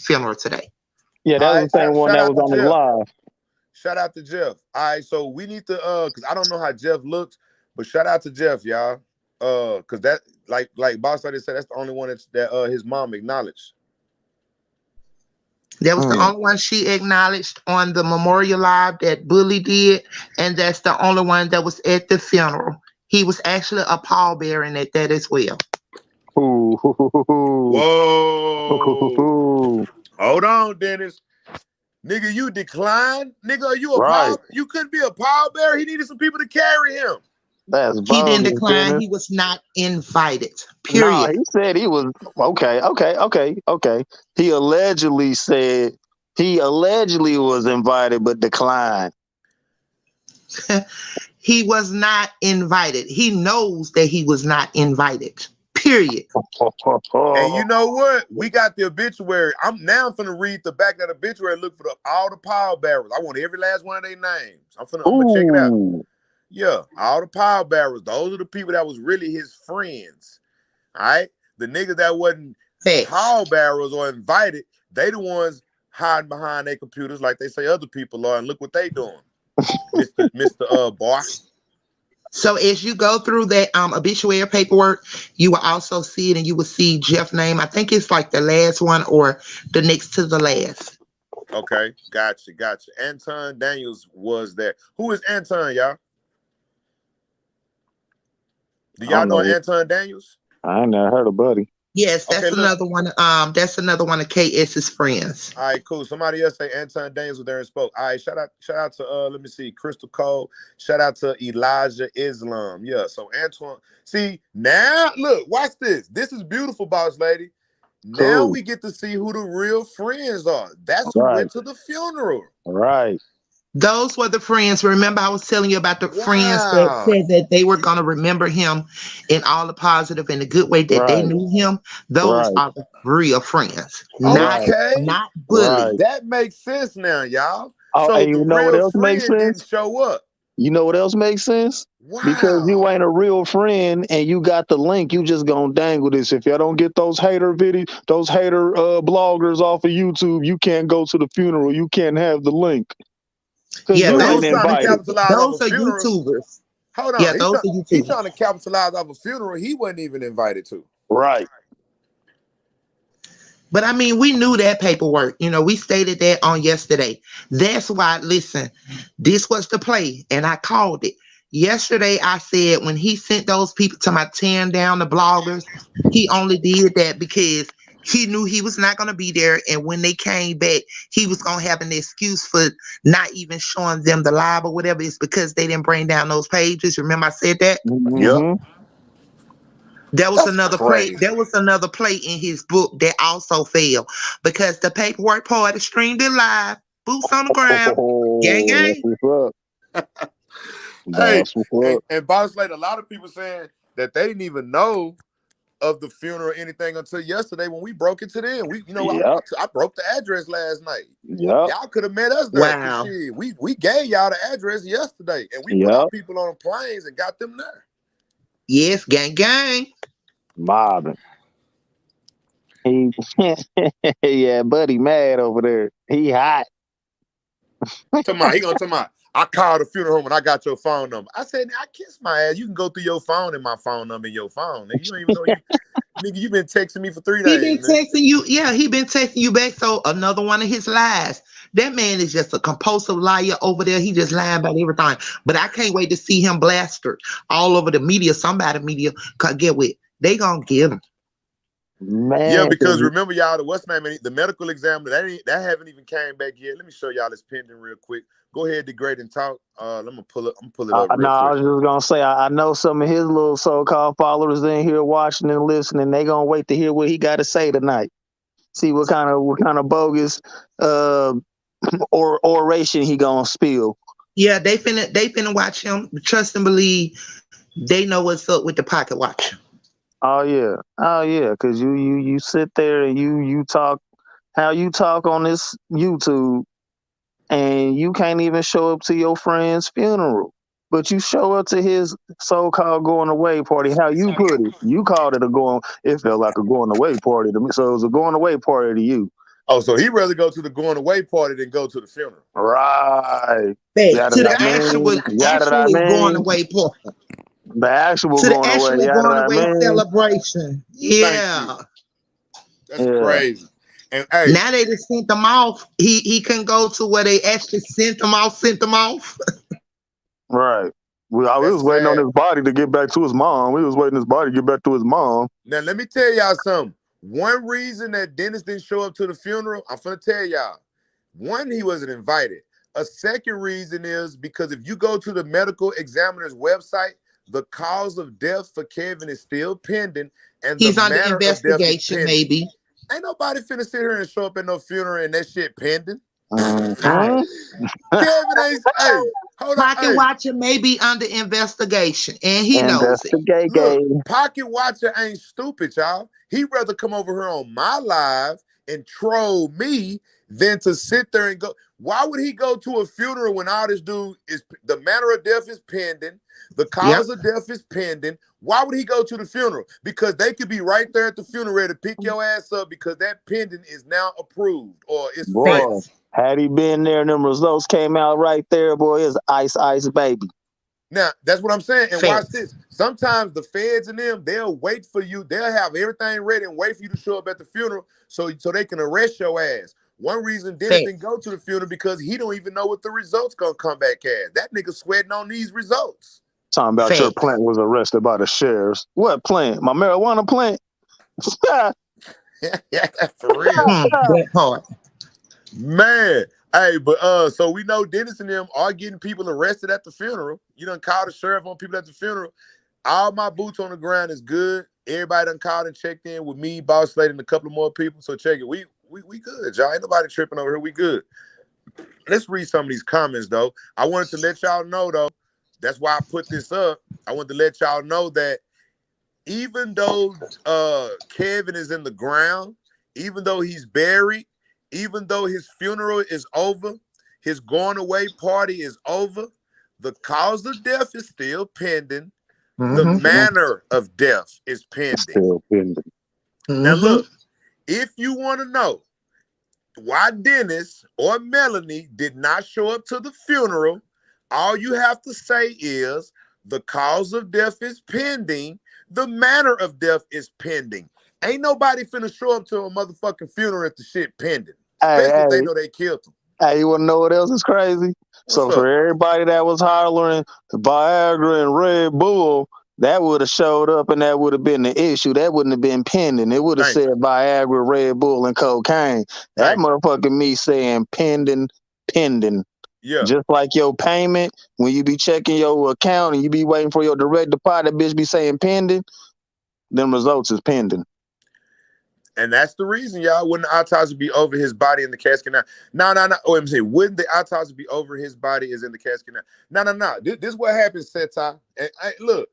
E: funeral today.
B: Yeah, that was the same one that was on the live.
A: Shout out to Jeff. All right, so we need to because I don't know how Jeff looks, but shout out to Jeff, y'all. Because that like Boss Lady said, that's the only one that his mom acknowledged.
E: That was the only one she acknowledged on the memorial live that Bully did, and that's the only one that was at the funeral. He was actually a pallbearer at that as well.
A: Whoa. Hold on, Dennis. Nigga, you declined? Nigga, are you a pall? You couldn't be a pallbearer. He needed some people to carry him.
E: He didn't decline. Dennis. He was not invited. Period.
B: No, he said he was okay. He allegedly said he was invited but declined.
E: He was not invited. He knows that he was not invited. Period.
A: And you know what? We got the obituary. I'm now finna read the back of the obituary and look for all the pallbearers. I want every last one of their names. I'm gonna check it out. Yeah, all the pallbearers. Those are the people that was really his friends. All right, the niggas that wasn't pallbearers or invited, they the ones hiding behind their computers like they say other people are, and look what they doing, Mr. Boy.
E: So as you go through that obituary paperwork, you will also see it, and you will see Jeff's name. I think it's like the last one or the next to the last.
A: Okay, gotcha. Anton Daniels was there. Who is Anton, y'all? Do y'all know Anton Daniels?
D: I ain't never heard of Buddy.
E: Yes, that's another one. That's another one of KS's friends.
A: All right, cool. Somebody else say Anton Daniels was there and spoke. All right, shout out to let me see, Crystal Cole. Shout out to Elijah Islam. Yeah, so Antoine. See, now look, watch this. This is beautiful, boss lady. Now we get to see who the real friends are. That's who went to the funeral.
D: Right.
E: Those were the friends. Remember, I was telling you about the friends that said that they were going to remember him in all the positive and the good way that they knew him. Those are the real friends, not bullies.
A: That makes sense now, y'all.
D: Oh,
A: so
D: and you know what else makes sense?
A: Didn't show up.
D: You know what else makes sense? Wow. Because you ain't a real friend and you got the link, you just gonna dangle this. If y'all don't get those hater bloggers off of YouTube, you can't go to the funeral. You can't have the link.
E: Yeah,
A: those are
E: YouTubers.
A: Hold on. Yeah, those are YouTubers. He's trying to capitalize off a funeral he wasn't even invited to.
D: Right.
E: But I mean, we knew that paperwork. You know, we stated that on yesterday. That's why, listen, this was the play, and I called it. Yesterday, I said when he sent those people to my tearing down the bloggers, he only did that because he knew he was not going to be there. And when they came back, he was going to have an excuse for not even showing them the live or whatever. It's because they didn't bring down those pages. Remember I said that?
D: Mm-hmm. Yep.
E: There was another play. There was another play in his book that also failed because the paperwork party streamed it live, boots on the ground, gang gang.
A: Hey, and boss lady, a lot of people saying that they didn't even know of the funeral or anything until yesterday when we broke it to them. I broke the address last night.
D: Yep.
A: Y'all could have met us there.
E: Wow.
A: Shit, we gave y'all the address yesterday, and we put our people on planes and got them there.
E: Yes, gang gang.
D: Mobbing. Yeah, buddy mad over there. He hot.
A: He gonna tell me, I called the funeral home and I got your phone number. I said, I kiss my ass. You can go through your phone and my phone number in your phone. Nigga, you don't even know nigga, you been texting me for 3 days.
E: He been texting you. Yeah, he been texting you back. So another one of his lies. That man is just a compulsive liar over there. He just lying about everything. But I can't wait to see him blasted all over the media. Somebody media. Cause get with. They gonna get him.
D: Man.
A: Yeah, because remember y'all, the medical examiner, that haven't even came back yet. Let me show y'all this pending real quick. Go ahead, degrade and talk. I'm gonna pull it up. Real quick.
D: I was just gonna say I know some of his little so-called followers in here watching and listening. They gonna wait to hear what he got to say tonight. See what kind of bogus or oration he gonna spill.
E: Yeah, they finna watch him. Trust and believe. They know what's up with the pocket watch.
D: Oh yeah, because you sit there and you talk how you talk on this YouTube, and you can't even show up to your friend's funeral, but you show up to his so-called going away party. How you put it? You called it it felt like a going away party to me, so it was a going away party to you.
A: Oh, so he'd rather go to the going away party than go to the funeral.
D: Right.
E: To the actual going away party.
D: The actual going away celebration.
E: Yeah.
A: That's crazy. And hey,
E: now they just sent them off. He couldn't go to where they actually sent them off.
D: Right. I was waiting on his body to get back to his mom. We was waiting his body to get back to his mom.
A: Now let me tell y'all something. One reason that Dennis didn't show up to the funeral, I'm gonna tell y'all. One, he wasn't invited. A second reason is because if you go to the medical examiner's website, the cause of death for Kevin is still pending, and
E: he's under investigation. Maybe
A: ain't nobody finna sit here and show up at no funeral and that shit pending.
D: Uh-huh.
A: Kevin ain't. Hey, hold on.
E: Pocket Watcher may be under investigation, and he knows it.
A: Look, Pocket Watcher ain't stupid, y'all. He'd rather come over here on my live and troll me than to sit there and go. Why would he go to a funeral when all this dude is, the manner of death is pending, the cause of death is pending? Why would he go to the funeral? Because they could be right there at the funeral ready to pick your ass up because that pending is now approved or it's
B: Boy, had he been there and them results came out right there, boy, it's ice, baby.
A: Now, that's what I'm saying. And watch this. Sometimes the feds and them, they'll wait for you. They'll have everything ready and wait for you to show up at the funeral so they can arrest your ass. One reason Dennis didn't go to the funeral because he don't even know what the results gonna come back as. That nigga sweating on these results.
B: Talking about your plant was arrested by the sheriffs. What plant? My marijuana plant?
A: Yeah, for real.
E: That part.
A: Man. Hey, but so we know Dennis and them are getting people arrested at the funeral. You done called the sheriff on people at the funeral. All my boots on the ground is good. Everybody done called and checked in with me, Boss Lady, and a couple of more people. So check it. We good, y'all. Ain't nobody tripping over here. We good. Let's read some of these comments, though. I wanted to let y'all know, though. That's why I put this up. I wanted to let y'all know that even though Kevin is in the ground, even though he's buried, even though his funeral is over, his going away party is over, the cause of death is still pending. The manner of death is pending.
B: Still pending.
A: Now look, if you want to know why Dennis or Melanie did not show up to the funeral, all you have to say is the cause of death is pending. The manner of death is pending. Ain't nobody finna show up to a motherfucking funeral if the shit pending. Especially if they know they killed him.
B: Hey, you wanna know what else is crazy? So for everybody that was hollering Viagra and Red Bull, that would have showed up and that would have been the issue. That wouldn't have been pending. It would have said Viagra, Red Bull, and cocaine. That motherfucking me saying pending.
A: Yeah.
B: Just like your payment, when you be checking your account and you be waiting for your direct deposit, bitch be saying pending, them results is pending.
A: And that's the reason, y'all, wouldn't the autopsy be over his body in the casket now? No. OMC, wouldn't the autopsy be over his body is in the casket now? No. This is what happens, Setai. And look,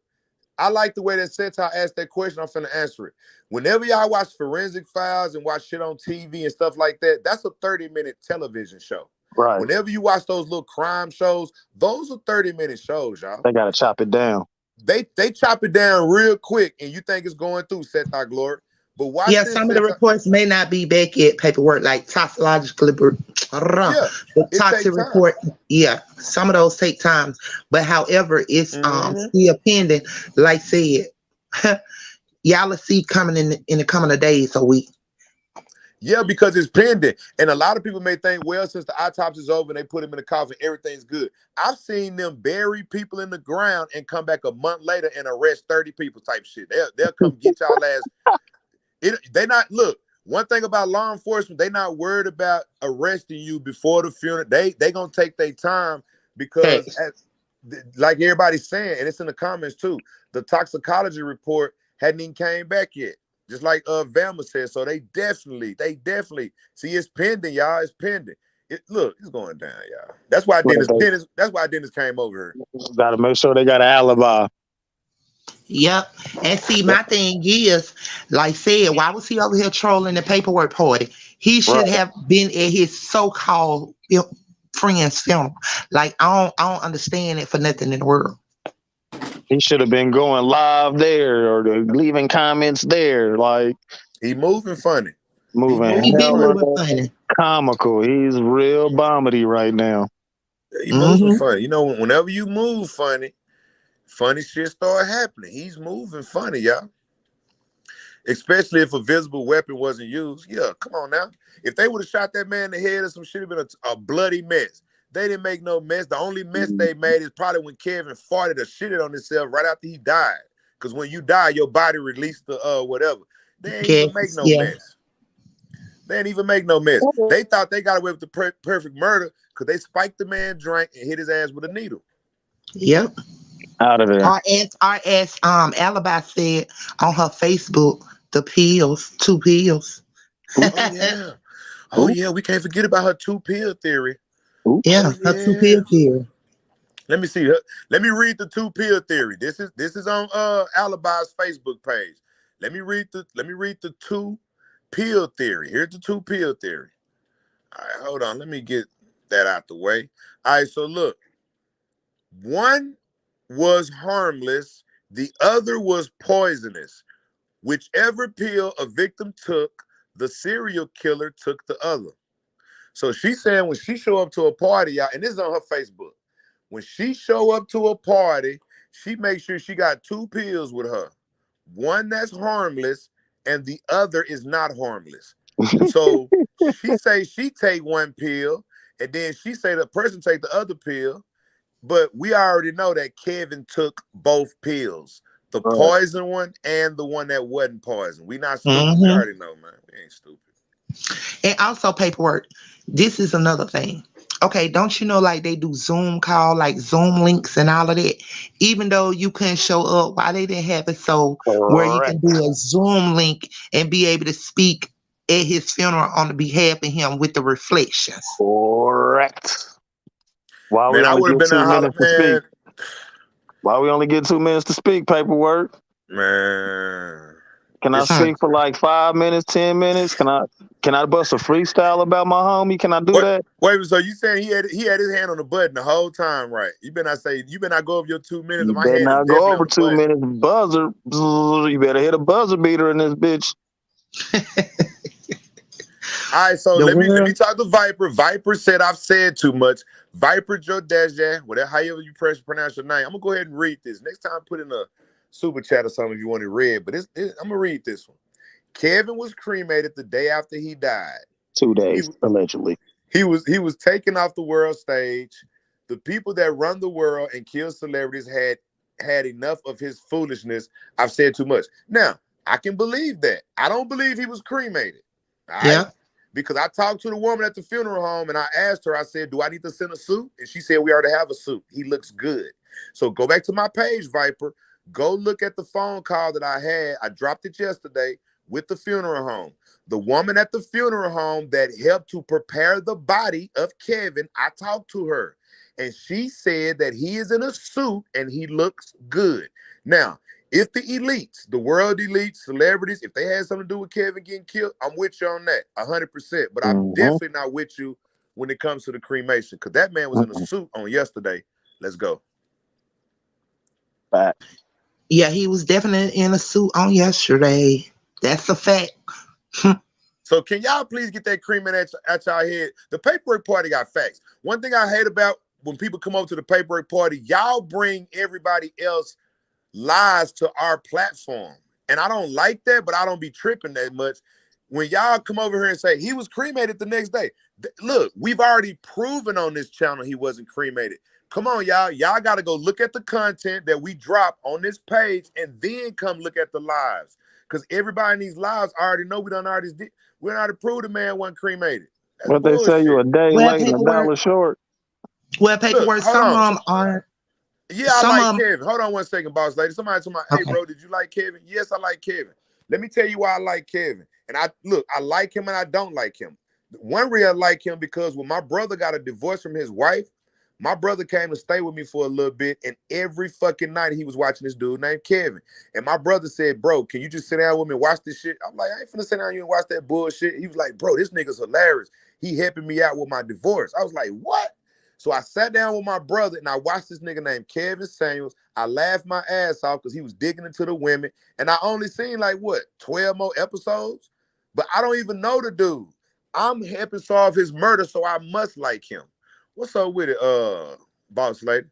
A: I like the way that Setai asked that question. I'm finna answer it. Whenever y'all watch Forensic Files and watch shit on TV and stuff like that, that's a 30-minute television show.
B: Right.
A: Whenever you watch those little crime shows, those are 30-minute shows, y'all.
B: They gotta chop it down.
A: They chop it down real quick, and you think it's going through, Setai Glory. But watch this,
E: some of the reports may not be back yet paperwork, like toxicological, the toxic report. Yeah, some of those take time. But however, it's still pending. Like said, y'all will see coming in the coming of days or week.
A: Yeah, because it's pending. And a lot of people may think, well, since the autopsy is over and they put him in the coffin, everything's good. I've seen them bury people in the ground and come back a month later and arrest 30 people type shit. They'll come get y'all ass. Look, one thing about law enforcement, they not worried about arresting you before the funeral. They gonna take their time because like everybody's saying, and it's in the comments too, the toxicology report hadn't even came back yet. Just like Velma said. So they definitely see it's pending, y'all. It's pending. Look, it's going down, y'all. That's why Dennis came over here.
B: Gotta make sure they got an alibi.
E: Yep. And see, my thing is, like said, why was he over here trolling the paperwork party? He should have been at his so-called friend's funeral. Like, I don't understand it for nothing in the world.
B: He should have been going live there or leaving comments there. Like,
A: he moving funny.
E: He been moving funny.
B: Comical. He's real bombity right now.
A: He moving funny. You know, whenever you move funny shit start happening. He's moving funny, y'all. Especially if a visible weapon wasn't used. Yeah, come on now. If they would have shot that man in the head or some shit, it'd been a bloody mess. They didn't make no mess. The only mess they made is probably when Kevin farted or shitted on himself right after he died. Because when you die, your body released the whatever. They ain't even make no mess. They didn't even make no mess. They thought they got away with the perfect murder because they spiked the man drink and hit his ass with a needle.
E: Yep.
B: Out of there.
E: Our ass Alibi said on her Facebook, the pills, 2 pills.
A: Oh yeah, we can't forget about her 2-pill theory.
E: Yeah, her 2-pill theory.
A: Let me see. Let me read the 2-pill theory. This is on Alibi's Facebook page. Let me read the pill theory. Here's the 2 pill theory. All right, hold on. Let me get that out the way. All right, so look. One was harmless. The other was poisonous. Whichever pill a victim took, the serial killer took the other. So she's saying when she show up to a party, y'all, and this is on her Facebook. When she show up to a party, she makes sure she got 2 pills with her. One that's harmless and the other is not harmless. So she say she take 1 pill and then she say the person take the other pill. But we already know that Kevin took both pills. The poison one and the one that wasn't poison. We not stupid. We already know, man. We ain't stupid.
E: And also paperwork. This is another thing. Okay, don't you know like they do Zoom call, like Zoom links and all of that? Even though you couldn't show up, why they didn't have it so where you can do a Zoom link and be able to speak at his funeral on the behalf of him with the reflections?
D: Correct. Why
A: Man,
D: we
A: I
D: only
A: would have
D: get
A: been
D: 2
A: a holler,
D: minutes to speak? Why we only get 2 minutes to speak? Paperwork.
A: Man.
D: Can I speak for like 5 minutes, 10 minutes? Can I bust a freestyle about my homie? Can I do that?
A: Wait, so you saying he had his hand on the button the whole time, right? You better not go over your 2 minutes.
D: You
A: My
D: better
A: hand
D: not
A: is
D: go
A: definitely
D: over
A: on the
D: 2
A: button.
D: minutes. Buzzer. You better hit a buzzer beater in this bitch.
A: All right, so let me talk to Viper. Viper said I've said too much. Viper Joe Deja, whatever, however you pronounce your name. I'm gonna go ahead and read this. Next time, put in a super chat or something if you want it read. But I'm gonna read this one. Kevin was cremated the day after he died.
D: 2 days, allegedly.
A: He was taken off the world stage. The people that run the world and kill celebrities had enough of his foolishness. I've said too much. Now, I can believe that. I don't believe he was cremated. All right?
E: Yeah.
A: Because I talked to the woman at the funeral home and I asked her, I said, do I need to send a suit? And she said, we already have a suit. He looks good. So go back to my page, Viper. Go look at the phone call that I had. I dropped it yesterday with the funeral home. The woman at the funeral home that helped to prepare the body of Kevin, I talked to her. And she said that he is in a suit and he looks good. Now, if the elites, the world elites, celebrities, if they had something to do with Kevin getting killed, I'm with you on that, 100%. But I'm definitely not with you when it comes to the cremation, because that man was in a suit on yesterday. Let's go.
D: Back.
E: Yeah, he was definitely in a suit on yesterday. That's a fact.
A: So can y'all please get that cream at y'all head? The paperwork party got facts. One thing I hate about when people come over to the paperwork party, y'all bring everybody else lies to our platform. And I don't like that, but I don't be tripping that much. When y'all come over here and say he was cremated the next day, look, we've already proven on this channel he wasn't cremated. Come on, y'all. Y'all got to go look at the content that we drop on this page and then come look at the lives. Because everybody in these lives already know we already proved the man wasn't cremated. That's
D: What they say you a day late and $1 short.
E: Well, paperwork, some of them are.
A: Yeah, I like Kevin. Hold on one second, boss lady. Somebody told me, hey, bro, did you like Kevin? Yes, I like Kevin. Let me tell you why I like Kevin. And I like him and I don't like him. One reason I like him because when my brother got a divorce from his wife, my brother came to stay with me for a little bit, and every fucking night he was watching this dude named Kevin. And my brother said, bro, can you just sit down with me and watch this shit? I'm like, I ain't finna sit down with you and watch that bullshit. He was like, bro, this nigga's hilarious. He helping me out with my divorce. I was like, what? So I sat down with my brother and I watched this nigga named Kevin Samuels. I laughed my ass off because he was digging into the women. And I only seen like, 12 more episodes? But I don't even know the dude. I'm helping solve his murder, so I must like him. What's up with it, boss lady?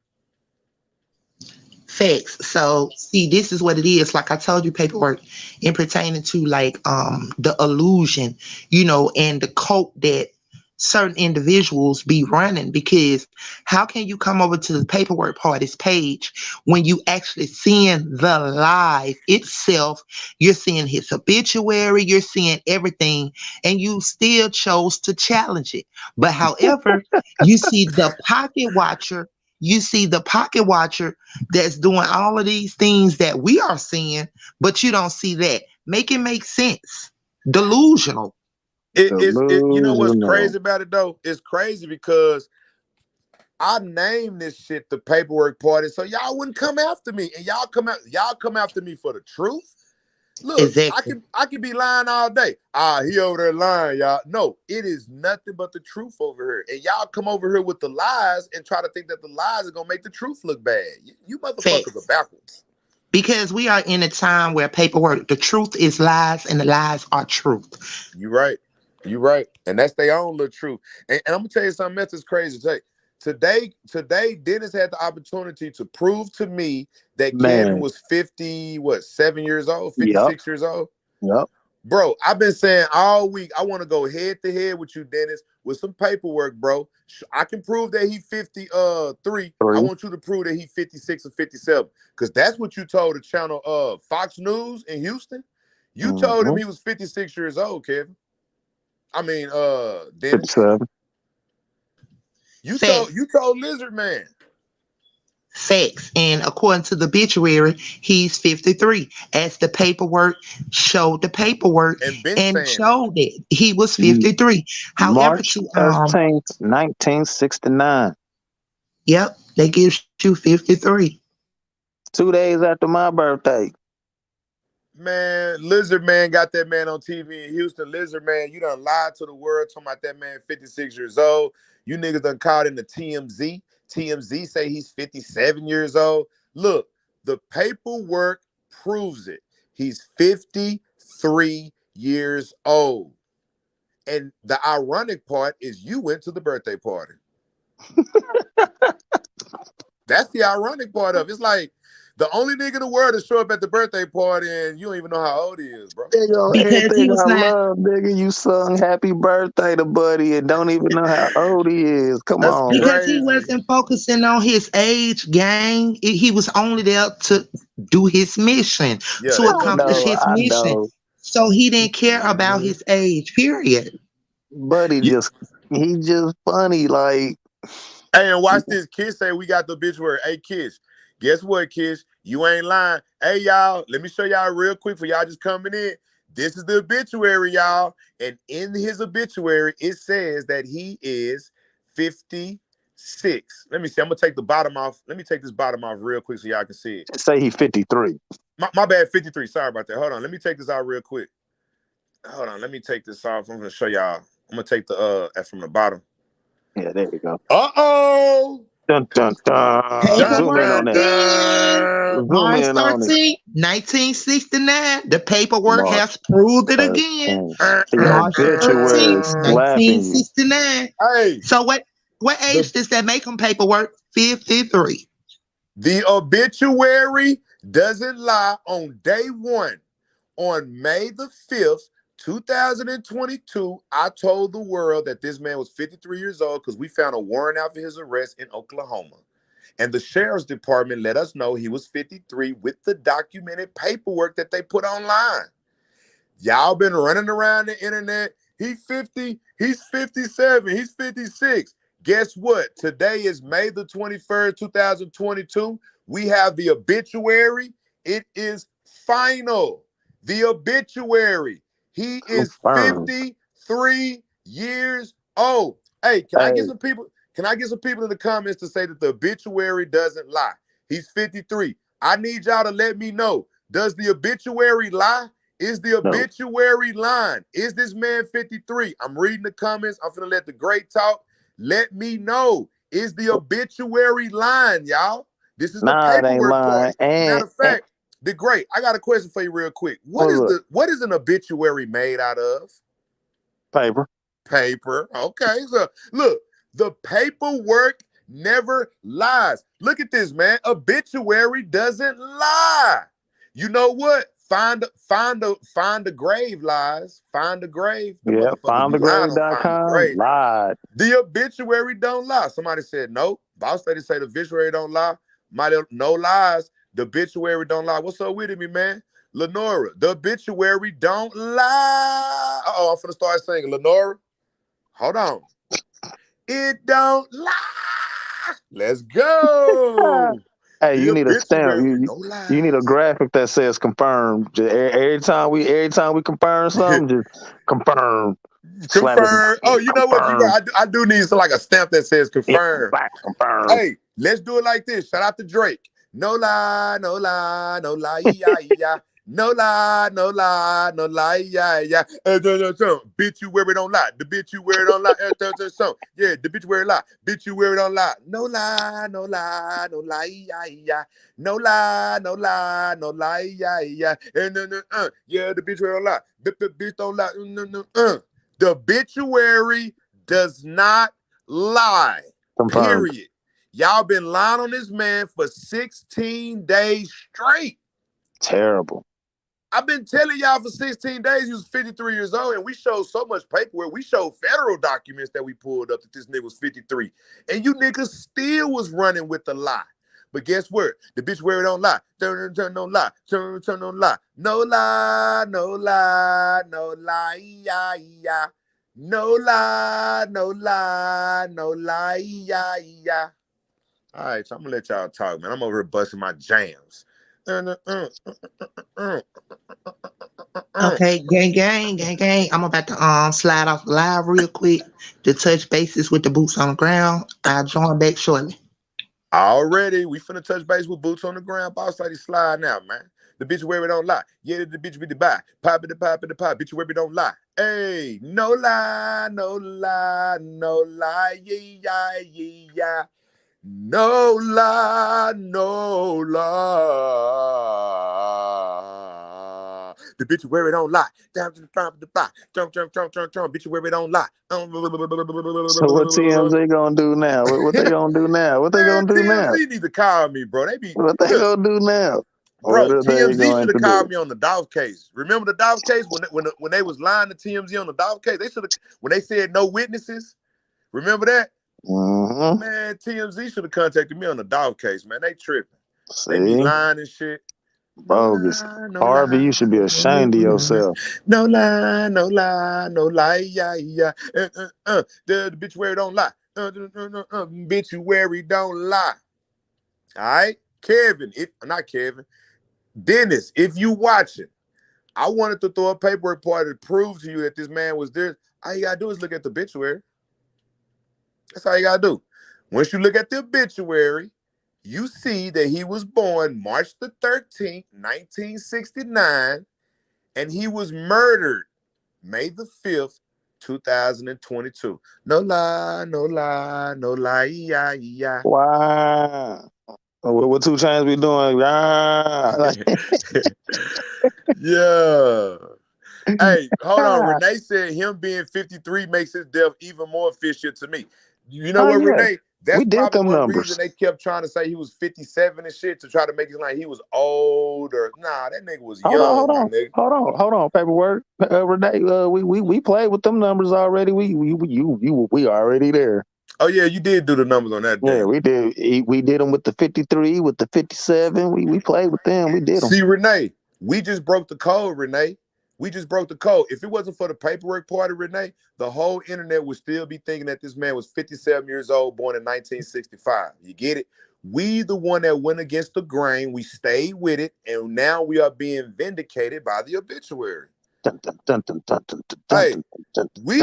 E: Facts. So see, this is what it is. Like I told you, paperwork in pertaining to like the illusion, and the cult that certain individuals be running. Because how can you come over to the paperwork party's page when you actually seeing the live itself? You're seeing his obituary, you're seeing everything, and you still chose to challenge it. But however, you see the pocket watcher. You see the pocket watcher that's doing all of these things that we are seeing, but you don't see that. Make it make sense. Delusional.
A: You know what's crazy about it though? It's crazy because I named this shit the paperwork party, so y'all wouldn't come after me, and y'all come after me for the truth. Look,
E: Exactly.
A: I can be lying all day. He over there lying, y'all. No, it is nothing but the truth over here. And y'all come over here with the lies and try to think that the lies are gonna make the truth look bad. You motherfuckers are backwards.
E: Because we are in a time where paperwork, the truth is lies and the lies are truth.
A: You right. You right. And that's their own little truth. And I'm gonna tell you something else that's crazy. Today, Dennis had the opportunity to prove to me that Kevin was 7 years old, 56 years old.
F: Yep.
A: Bro, I've been saying all week, I want to go head to head with you, Dennis, with some paperwork, bro. I can prove that he 53. I want you to prove that he 56 or 57. Because that's what you told the channel Fox News in Houston. You told him he was 56 years old, Kevin. I mean, Dennis.
F: 57.
A: You told Lizard Man.
E: Facts. And according to the obituary, he's 53. As the paperwork showed and showed it. He was 53. However,
F: March 13th, 1969.
E: Yep, they give you 53.
F: 2 days after my birthday.
A: Man, Lizard Man got that man on TV in Houston. Lizard Man, you done lied to the world talking about that man 56 years old. You niggas done called in the TMZ. TMZ say he's 57 years old. Look, the paperwork proves it. He's 53 years old. And the ironic part is you went to the birthday party. That's the ironic part of it. It's like the only nigga in the world to show up at the birthday party and you don't even know how old he is, bro.
F: Because he was love, nigga. You sung happy birthday to Buddy and don't even know how old he is. Come on.
E: Because he wasn't focusing on his age, gang. He was only there to do his mission, to accomplish his mission. So he didn't care about his age, period.
F: Buddy he just funny, like.
A: Hey, and watch this. Kiss say we got the obituary. Hey, Kiss. Guess what, Kiss? You ain't lying. Hey, y'all, let me show y'all real quick for y'all just coming in. This is the obituary, y'all. And in his obituary, it says that he is 56. Let me see. I'm going to take the bottom off. Let me take this bottom off real quick so y'all can see it.
F: Say he's 53.
A: My bad, 53. Sorry about that. Hold on. Let me take this out real quick. Hold on. Let me take this off. I'm going to show y'all. I'm going to take the from the bottom.
F: Yeah, there you go.
A: Uh-oh.
F: Dun, dun, dun. Zoom in on that.
E: March 13th, 1969. The paperwork has proved it again. March 13th, 1969.
A: Hey.
E: So what age does that make him paperwork? 53.
A: The obituary doesn't lie. On day one, on May the 5th, 2022, I told the world that this man was 53 years old because we found a warrant out for his arrest in Oklahoma. And the sheriff's department let us know he was 53 with the documented paperwork that they put online. Y'all been running around the internet. He's 50, he's 57, he's 56. Guess what? Today is May the 21st, 2022. We have the obituary. It is final. The obituary. He is 53 years old. Hey, can I get some people? Can I get some people in the comments to say that the obituary doesn't lie? He's 53. I need y'all to let me know. Does the obituary lie? Is the obituary lying? Is this man 53? I'm reading the comments. I'm gonna let the great talk. Let me know. Is the obituary lying, y'all? This is the paperwork part. Matter of fact, the great. I got a question for you real quick. What is an obituary made out of?
F: Paper.
A: Paper. Okay. So look, the paperwork never lies. Look at this, man. Obituary doesn't lie. You know what? Find the grave lies. Find the grave.
F: Yeah, findthegrave.com lied.
A: The obituary don't lie. Somebody said no. Boss lady say the obituary don't lie. No lies. The obituary don't lie. What's up with me, man? Lenora, the obituary don't lie. Uh-oh, I'm finna start singing. Lenora, hold on. It don't lie. Let's go.
F: Hey, you need a stamp. You need a graphic that says confirmed. Every time we confirm something, just confirm.
A: Confirm. Oh, you know what? I do need like a stamp that says confirm.
F: Confirm.
A: Hey, let's do it like this. Shout out to Drake. No lie, no lie, no lie, yeah. No lie, no lie, no lie, yeah, yeah. Bitch, you wear it on lie. The bitch you wear it on lie. Yeah, the bitch wear it lie. Bitch, you wear it on lie. No lie, no lie, no lie, yeah, yeah. No lie, no lie, no lie, yeah, yeah. Yeah, the bitch wear it on lie. Bitch don't lie. The obituary does not lie.
F: Confirmed.
A: Period. Y'all been lying on this man for 16 days straight.
F: Terrible.
A: I've been telling y'all for 16 days he was 53 years old, and we showed so much paperwork. We showed federal documents that we pulled up that this nigga was 53. And you niggas still was running with the lie. But guess what? The bitch wear it on lie. Turn on lie. Turn on lie. No lie, no lie, no lie, yeah, yeah. No lie, no lie, no lie, yeah, yeah. All right, so I'm gonna let y'all talk, man. I'm over here busting my jams.
E: Okay, gang. I'm about to slide off live real quick to touch bases with the boots on the ground. I'll join back shortly.
A: Already, we finna touch base with boots on the ground. Boss lady slide now, man. The bitch wear it don't lie. Yeah, the bitch be the buy. Pop it, the pop it, the pop. Bitch wear it don't lie. Hey, no lie, no lie, no lie, yeah, yeah, yeah. No lie, no lie. The bitch wear it don't lie. Down to the front of the bar. Jump. Bitch wear it don't lie.
F: So what TMZ gonna do now? What they gonna do now? What they gonna do now?
A: TMZ need to call me, bro. They be
F: what they gonna do now?
A: Bro, TMZ should have called me on the Dolph case. Remember the Dolph case when they was lying to TMZ on the Dolph case? They should have when they said no witnesses. Remember that?
F: Mm-hmm.
A: Man, TMZ should have contacted me on the Dolph case, man. They tripping.
F: See?
A: They be lying and shit.
F: Bogus. Harvey, you should be ashamed of yourself.
A: No lie, yeah, yeah. The bitch where it don't lie. Bitch you where it don't lie. All right? Kevin, not Kevin. Dennis, if you watching, I wanted to throw a paperwork party to prove to you that this man was there. All you gotta do is look at the obituary. That's all you gotta do. Once you look at the obituary, you see that he was born March the 13th, 1969, and he was murdered May the 5th, 2022. No lie, no lie, no lie, yeah, yeah.
F: Wow. What 2 Chainz we doing?
A: Yeah. Hey, hold on. Renee said him being 53 makes his death even more official to me. You know what,
F: yeah.
A: Renee? That's probably one
F: numbers.
A: reason they kept trying to say he was 57 and shit to try to make it like he was old or nah, that nigga was young, my nigga.
F: Hold on, paperwork. Renee, we played with them numbers already. We already there.
A: Oh yeah, you did do the numbers on that day.
F: Yeah, we did. We did them with the 53, with the 57. We played with them. We did them.
A: See, Renee, we just broke the code, Renee. We just broke the code. If it wasn't for the paperwork party, Renee, the whole internet would still be thinking that this man was 57 years old, born in 1965. You get it? We the one that went against the grain. We stayed with it, and now we are being vindicated by the obituary. We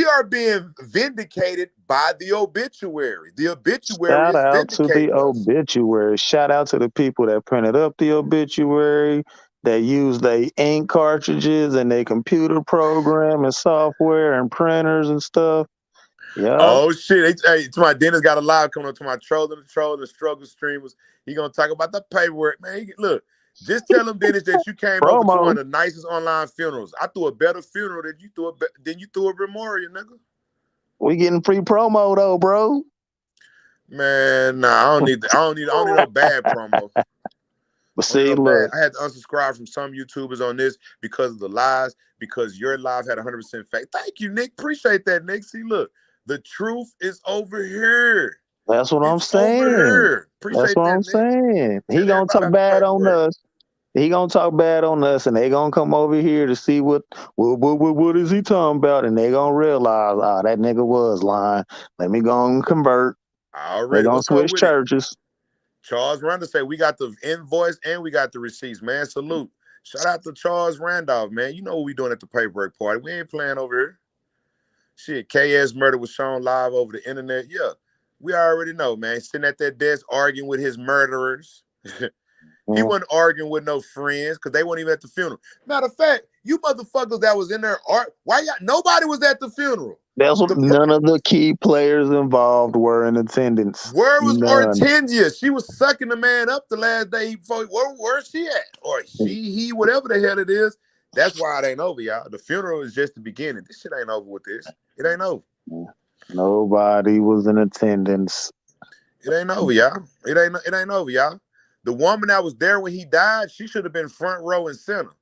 A: are being vindicated by the obituary. The obituary
F: Shout out to the obituary. Shout out to the people that printed up the obituary. They use their ink cartridges and their computer program and software and printers and stuff. Yeah.
A: Oh shit! Hey, to my Dennis got a live coming up to my troll the struggle streamers. He gonna talk about the paperwork, man. Look, just tell him, Dennis, that you came over to one of the nicest online funerals. I threw a better funeral than you threw a memorial, nigga.
F: We getting free promo though, bro.
A: Man, nah, I don't need no bad promo.
F: But see, look,
A: I had to unsubscribe from some YouTubers on this because of the lies, because your lives had 100% fact. Thank you, Nick. Appreciate that, Nick. See, look, the truth is over here.
F: That's what I'm saying. That's what I'm saying. He gonna talk bad on us. He gonna talk bad on us, and they gonna come over here to see what is he talking about, and they gonna realize, that nigga was lying. Let me go and convert. They gonna switch churches.
A: Charles Randolph said we got the invoice and we got the receipts, man. Salute. Shout out to Charles Randolph, man. You know what we doing at the paperwork party. We ain't playing over here. Shit, KS murder was shown live over the internet. Yeah, we already know, man. Sitting at that desk arguing with his murderers. He wasn't arguing with no friends because they weren't even at the funeral. Matter of fact, you motherfuckers that was in there, why y'all? Nobody was at the funeral.
F: That's what none of the key players involved were in attendance.
A: Where was Hortensia? She was sucking the man up the last day before. Where's she at? Or he, whatever the hell it is. That's why it ain't over, y'all. The funeral is just the beginning. This shit ain't over with this. It ain't over.
F: Nobody was in attendance.
A: It ain't over, y'all. It ain't over, y'all. The woman that was there when he died, she should have been front row and center.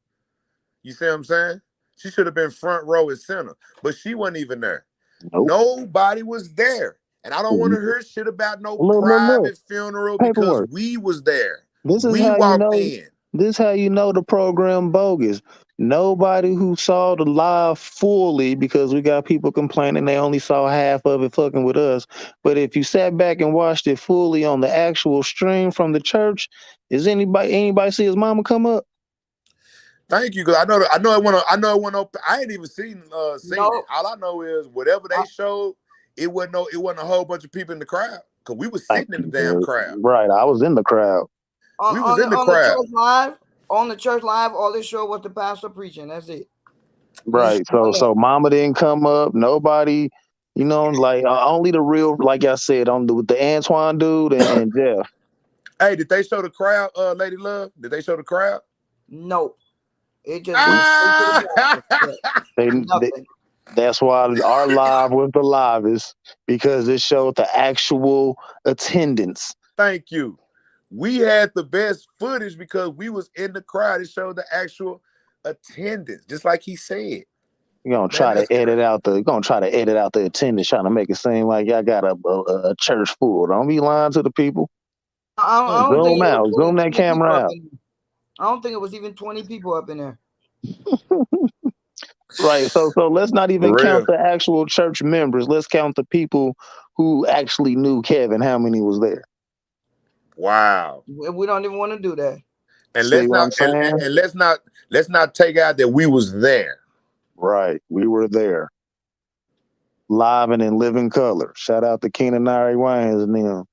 A: You see what I'm saying? She should have been front row and center, but she wasn't even there. Nope. Nobody was there. And I don't want to hear shit about no private funeral because we was there. We walked in.
F: This is how you know the program bogus. Nobody who saw the live fully, because we got people complaining they only saw half of it fucking with us. But if you sat back and watched it fully on the actual stream from the church, is anybody see his mama come up?
A: Thank you, because I know it went open. I ain't even seen it. All I know is whatever they showed, it wasn't a whole bunch of people in the crowd. Because we was sitting in the damn crowd.
F: Right, I was in the crowd.
A: We was in the crowd.
G: On the church live, all they showed was the pastor preaching. That's it.
F: Right. So mama didn't come up. Nobody, like only the real, like I said, on the Antoine dude and Jeff.
A: Hey, did they show the crowd, Lady Love? Did they show the crowd?
G: No. It just
F: that's why our live was the livest, because it showed the actual attendance.
A: Thank you. We had the best footage because we was in the crowd. It showed the actual attendance, just like he said.
F: You're gonna try to edit out the attendance, trying to make it seem like y'all got a church full. Don't be lying to the people. Zoom that camera out.
G: I don't think it was even 20 people up in there.
F: Right. So let's not even count the actual church members. Let's count the people who actually knew Kevin. How many was there?
A: Wow.
G: We don't even want to do that.
A: And let's not take out that we was there.
F: Right. We were there. Live and in living color. Shout out to Keenan Irie Wines and them.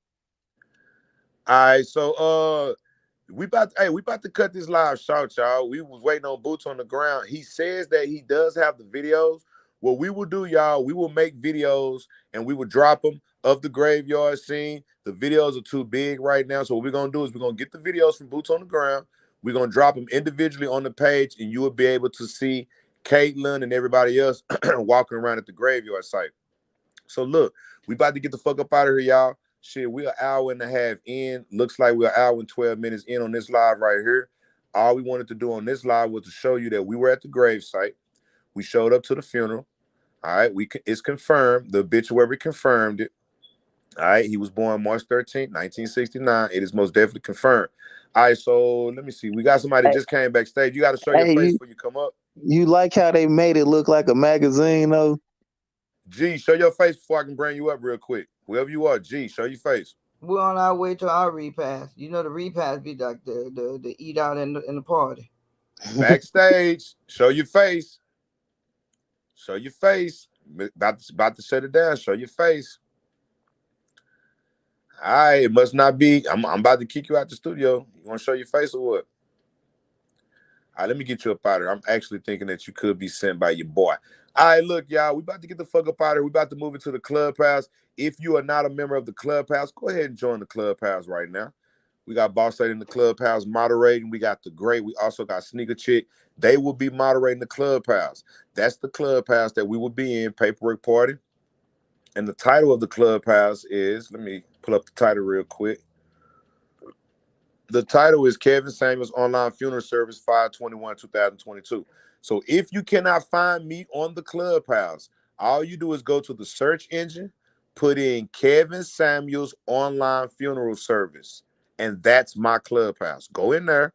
A: All right, so we about to cut this live short, y'all. We was waiting on Boots on the Ground. He says that he does have the videos. What we will do, y'all, we will make videos and we will drop them of the graveyard scene. The videos are too big right now. So what we're going to do is we're going to get the videos from Boots on the Ground. We're going to drop them individually on the page, and you will be able to see Caitlin and everybody else walking around at the graveyard site. So look, we about to get the fuck up out of here, y'all. Shit, we're an hour and a half in. Looks like we're an hour and 12 minutes in on this live right here. All we wanted to do on this live was to show you that we were at the grave site. We showed up to the funeral. All right, it's confirmed. The obituary confirmed it. All right, he was born March 13th, 1969. It is most definitely confirmed. All right, so let me see. We got somebody that just came backstage. You got to show your face before you come up.
F: You like how they made it look like a magazine, though?
A: G, show your face before I can bring you up real quick. Whoever you are, G, show your face.
G: We're on our way to our repast. You know the repast be like the eat out in the party.
A: Backstage, show your face. Show your face. About to shut it down. Show your face. All right, it must not be. I'm about to kick you out the studio. You want to show your face or what? All right, let me get you up out of here. I'm actually thinking that you could be sent by your boy. All right, look, y'all, we about to get the fuck up out of here. We about to move into the Clubhouse. If you are not a member of the Clubhouse, go ahead and join the Clubhouse right now. We got Boss Lady in the Clubhouse moderating. We got The Great. We also got Sneaker Chick. They will be moderating the Clubhouse. That's the Clubhouse that we will be in, Paperwork Party. And the title of the Clubhouse is, let me pull up the title real quick. The title is Kevin Samuels Online Funeral Service 5/21/2022. So if you cannot find me on the Clubhouse, all you do is go to the search engine, put in Kevin Samuels Online Funeral Service, and that's my Clubhouse. Go in there,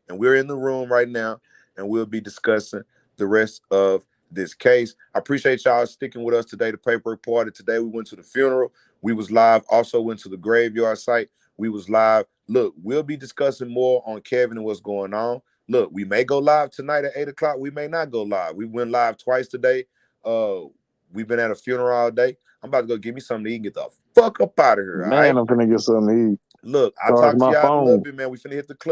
A: and we're in the room right now, and we'll be discussing the rest of this case. I appreciate y'all sticking with us today, the Paperwork Party. Today we went to the funeral. We was live. Also went to the graveyard site. We was live. Look, we'll be discussing more on Kevin and what's going on. Look, we may go live tonight at 8 o'clock. We may not go live. We went live twice today. We've been at a funeral all day. I'm about to go get me something to eat and get the fuck up out of here.
F: Man, all right? I'm finna get something to eat.
A: Look, I'll talk to y'all in a little bit, man. We finna hit the club.